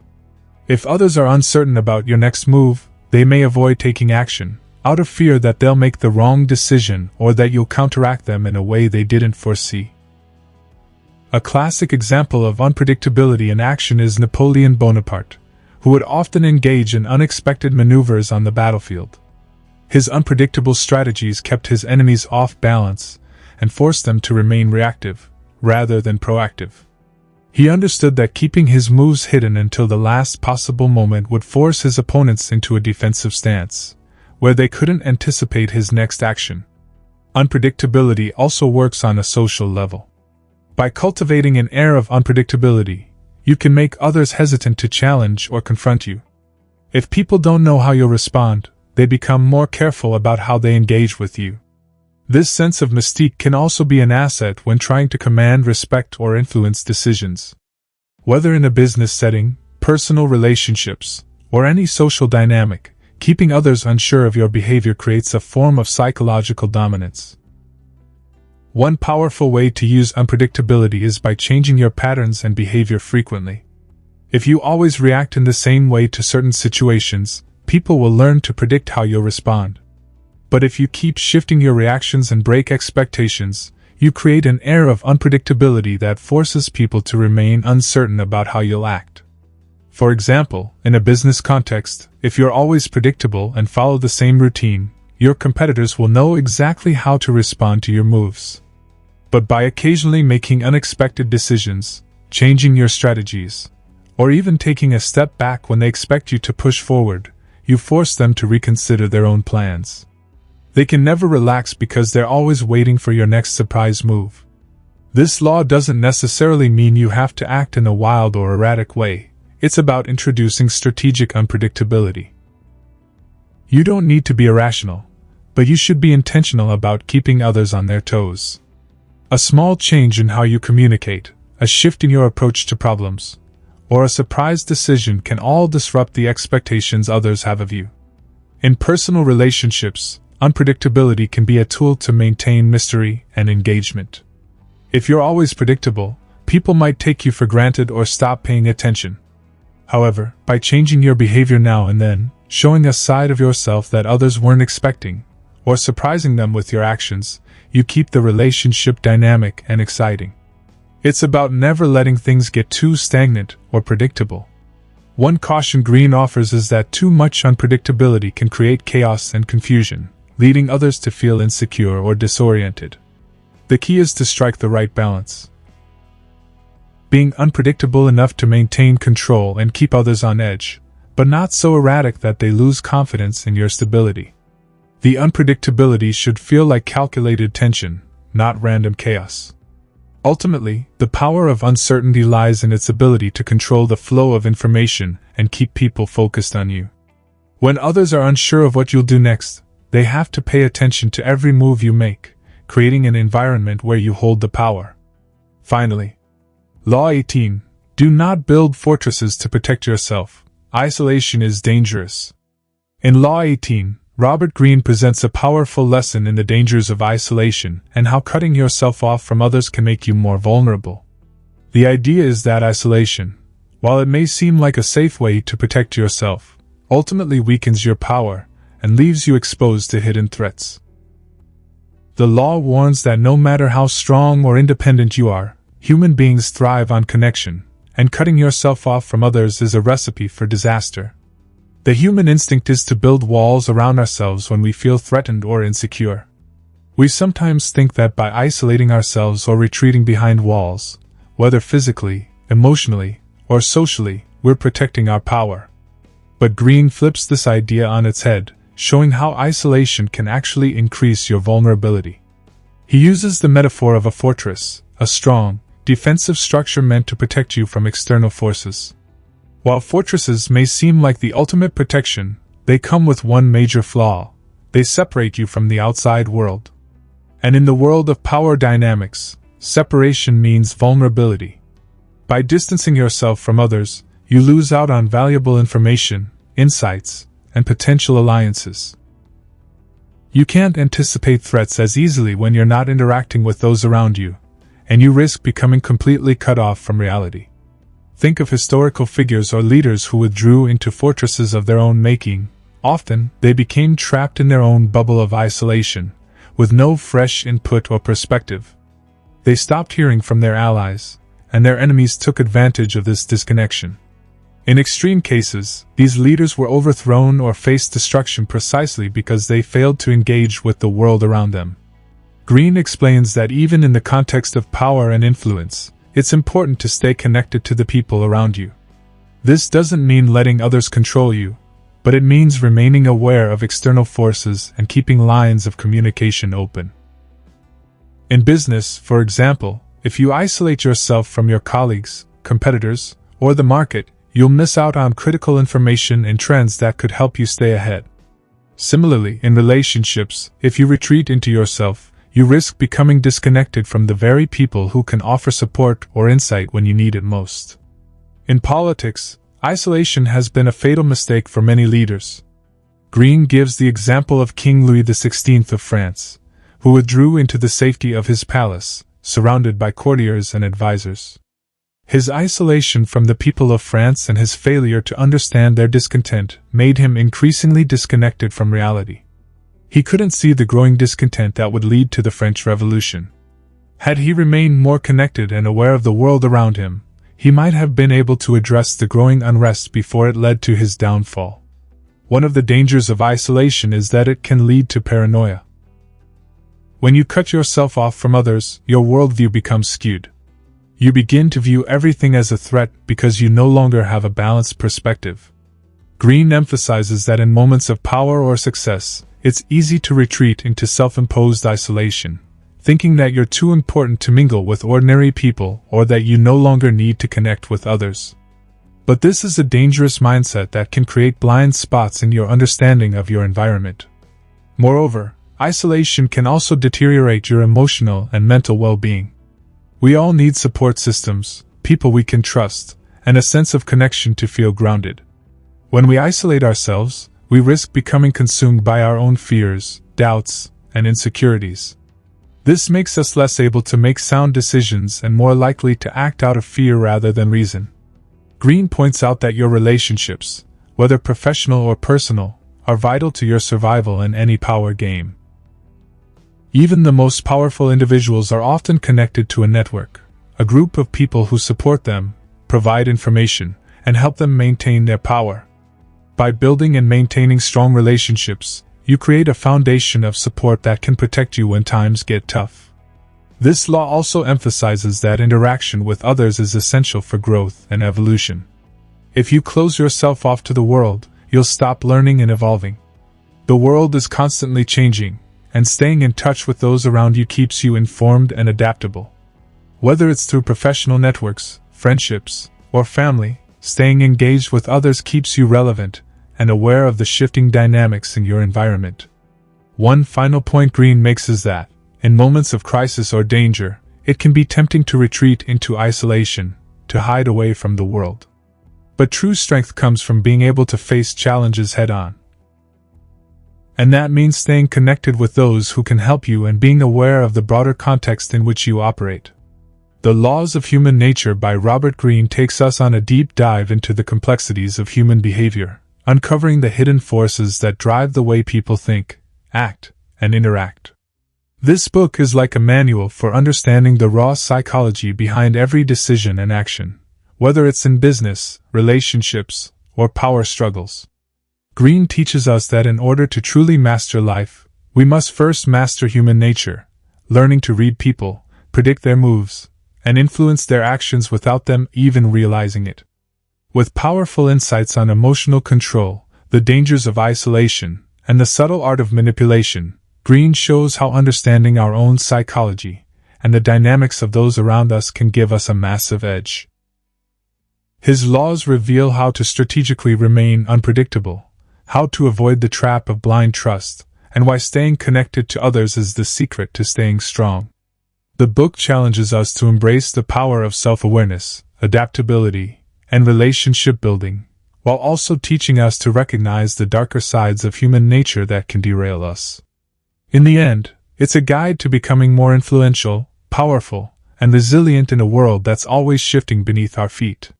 A: If others are uncertain about your next move, they may avoid taking action, out of fear that they'll make the wrong decision or that you'll counteract them in a way they didn't foresee. A classic example of unpredictability in action is Napoleon Bonaparte, who would often engage in unexpected maneuvers on the battlefield. His unpredictable strategies kept his enemies off balance and forced them to remain reactive, rather than proactive. He understood that keeping his moves hidden until the last possible moment would force his opponents into a defensive stance, where they couldn't anticipate his next action. Unpredictability also works on a social level. By cultivating an air of unpredictability, you can make others hesitant to challenge or confront you. If people don't know how you'll respond, they become more careful about how they engage with you. This sense of mystique can also be an asset when trying to command respect or influence decisions. Whether in a business setting, personal relationships, or any social dynamic, keeping others unsure of your behavior creates a form of psychological dominance. One powerful way to use unpredictability is by changing your patterns and behavior frequently. If you always react in the same way to certain situations, people will learn to predict how you'll respond. But if you keep shifting your reactions and break expectations, you create an air of unpredictability that forces people to remain uncertain about how you'll act. For example, in a business context, if you're always predictable and follow the same routine, your competitors will know exactly how to respond to your moves. But by occasionally making unexpected decisions, changing your strategies, or even taking a step back when they expect you to push forward, you force them to reconsider their own plans. They can never relax because they're always waiting for your next surprise move. This law doesn't necessarily mean you have to act in a wild or erratic way. It's about introducing strategic unpredictability. You don't need to be irrational, but you should be intentional about keeping others on their toes. A small change in how you communicate, a shift in your approach to problems, or a surprise decision can all disrupt the expectations others have of you. In personal relationships, unpredictability can be a tool to maintain mystery and engagement. If you're always predictable, people might take you for granted or stop paying attention. However, by changing your behavior now and then, showing a side of yourself that others weren't expecting, or surprising them with your actions, you keep the relationship dynamic and exciting. It's about never letting things get too stagnant or predictable. One caution Greene offers is that too much unpredictability can create chaos and confusion, leading others to feel insecure or disoriented. The key is to strike the right balance. Being unpredictable enough to maintain control and keep others on edge, but not so erratic that they lose confidence in your stability. The unpredictability should feel like calculated tension, not random chaos. Ultimately, the power of uncertainty lies in its ability to control the flow of information and keep people focused on you. When others are unsure of what you'll do next, they have to pay attention to every move you make, creating an environment where you hold the power. Finally, Law 18. Do not build fortresses to protect yourself. Isolation is dangerous. In Law 18, Robert Greene presents a powerful lesson in the dangers of isolation and how cutting yourself off from others can make you more vulnerable. The idea is that isolation, while it may seem like a safe way to protect yourself, ultimately weakens your power and leaves you exposed to hidden threats. The law warns that no matter how strong or independent you are, human beings thrive on connection, and cutting yourself off from others is a recipe for disaster. The human instinct is to build walls around ourselves when we feel threatened or insecure. We sometimes think that by isolating ourselves or retreating behind walls, whether physically, emotionally, or socially, we're protecting our power. But Greene flips this idea on its head, showing how isolation can actually increase your vulnerability. He uses the metaphor of a fortress, a strong, defensive structure meant to protect you from external forces. While fortresses may seem like the ultimate protection, they come with one major flaw: they separate you from the outside world. And in the world of power dynamics, separation means vulnerability. By distancing yourself from others, you lose out on valuable information, insights, and potential alliances. You can't anticipate threats as easily when you're not interacting with those around you, and you risk becoming completely cut off from reality. Think of historical figures or leaders who withdrew into fortresses of their own making. Often, they became trapped in their own bubble of isolation, with no fresh input or perspective. They stopped hearing from their allies, and their enemies took advantage of this disconnection. In extreme cases, these leaders were overthrown or faced destruction precisely because they failed to engage with the world around them. Greene explains that even in the context of power and influence, it's important to stay connected to the people around you. This doesn't mean letting others control you, but it means remaining aware of external forces and keeping lines of communication open. In business, for example, if you isolate yourself from your colleagues, competitors, or the market, you'll miss out on critical information and trends that could help you stay ahead. Similarly, in relationships, if you retreat into yourself, you risk becoming disconnected from the very people who can offer support or insight when you need it most. In politics, isolation has been a fatal mistake for many leaders. Greene gives the example of King Louis XVI of France, who withdrew into the safety of his palace, surrounded by courtiers and advisors. His isolation from the people of France and his failure to understand their discontent made him increasingly disconnected from reality. He couldn't see the growing discontent that would lead to the French Revolution. Had he remained more connected and aware of the world around him, he might have been able to address the growing unrest before it led to his downfall. One of the dangers of isolation is that it can lead to paranoia. When you cut yourself off from others, your worldview becomes skewed. You begin to view everything as a threat because you no longer have a balanced perspective. Greene emphasizes that in moments of power or success, it's easy to retreat into self-imposed isolation, thinking that you're too important to mingle with ordinary people or that you no longer need to connect with others. But this is a dangerous mindset that can create blind spots in your understanding of your environment. Moreover, isolation can also deteriorate your emotional and mental well-being. We all need support systems, people we can trust, and a sense of connection to feel grounded. When we isolate ourselves, we risk becoming consumed by our own fears, doubts, and insecurities. This makes us less able to make sound decisions and more likely to act out of fear rather than reason. Greene points out that your relationships, whether professional or personal, are vital to your survival in any power game. Even the most powerful individuals are often connected to a network, a group of people who support them, provide information, and help them maintain their power. By building and maintaining strong relationships, you create a foundation of support that can protect you when times get tough. This law also emphasizes that interaction with others is essential for growth and evolution. If you close yourself off to the world, you'll stop learning and evolving. The world is constantly changing, and staying in touch with those around you keeps you informed and adaptable. Whether it's through professional networks, friendships, or family, staying engaged with others keeps you relevant and aware of the shifting dynamics in your environment. One final point Greene makes is that, in moments of crisis or danger, it can be tempting to retreat into isolation, to hide away from the world. But true strength comes from being able to face challenges head-on. And that means staying connected with those who can help you and being aware of the broader context in which you operate. The Laws of Human Nature by Robert Greene takes us on a deep dive into the complexities of human behavior, uncovering the hidden forces that drive the way people think, act, and interact. This book is like a manual for understanding the raw psychology behind every decision and action, whether it's in business, relationships, or power struggles. Greene teaches us that in order to truly master life, we must first master human nature, learning to read people, predict their moves, and influence their actions without them even realizing it. With powerful insights on emotional control, the dangers of isolation, and the subtle art of manipulation, Greene shows how understanding our own psychology and the dynamics of those around us can give us a massive edge. His laws reveal how to strategically remain unpredictable, how to avoid the trap of blind trust, and why staying connected to others is the secret to staying strong. The book challenges us to embrace the power of self-awareness, adaptability, and relationship building, while also teaching us to recognize the darker sides of human nature that can derail us. In the end, it's a guide to becoming more influential, powerful, and resilient in a world that's always shifting beneath our feet.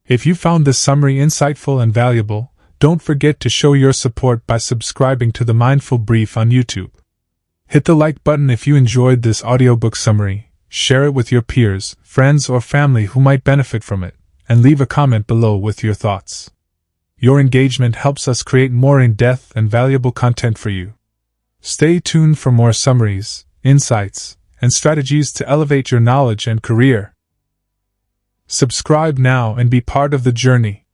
A: If you found this summary insightful and valuable, don't forget to show your support by subscribing to the Mindful Brief on YouTube. Hit the like button if you enjoyed this audiobook summary, share it with your peers, friends, or family who might benefit from it, and leave a comment below with your thoughts. Your engagement helps us create more in-depth and valuable content for you. Stay tuned for more summaries, insights, and strategies to elevate your knowledge and career. Subscribe now and be part of the journey.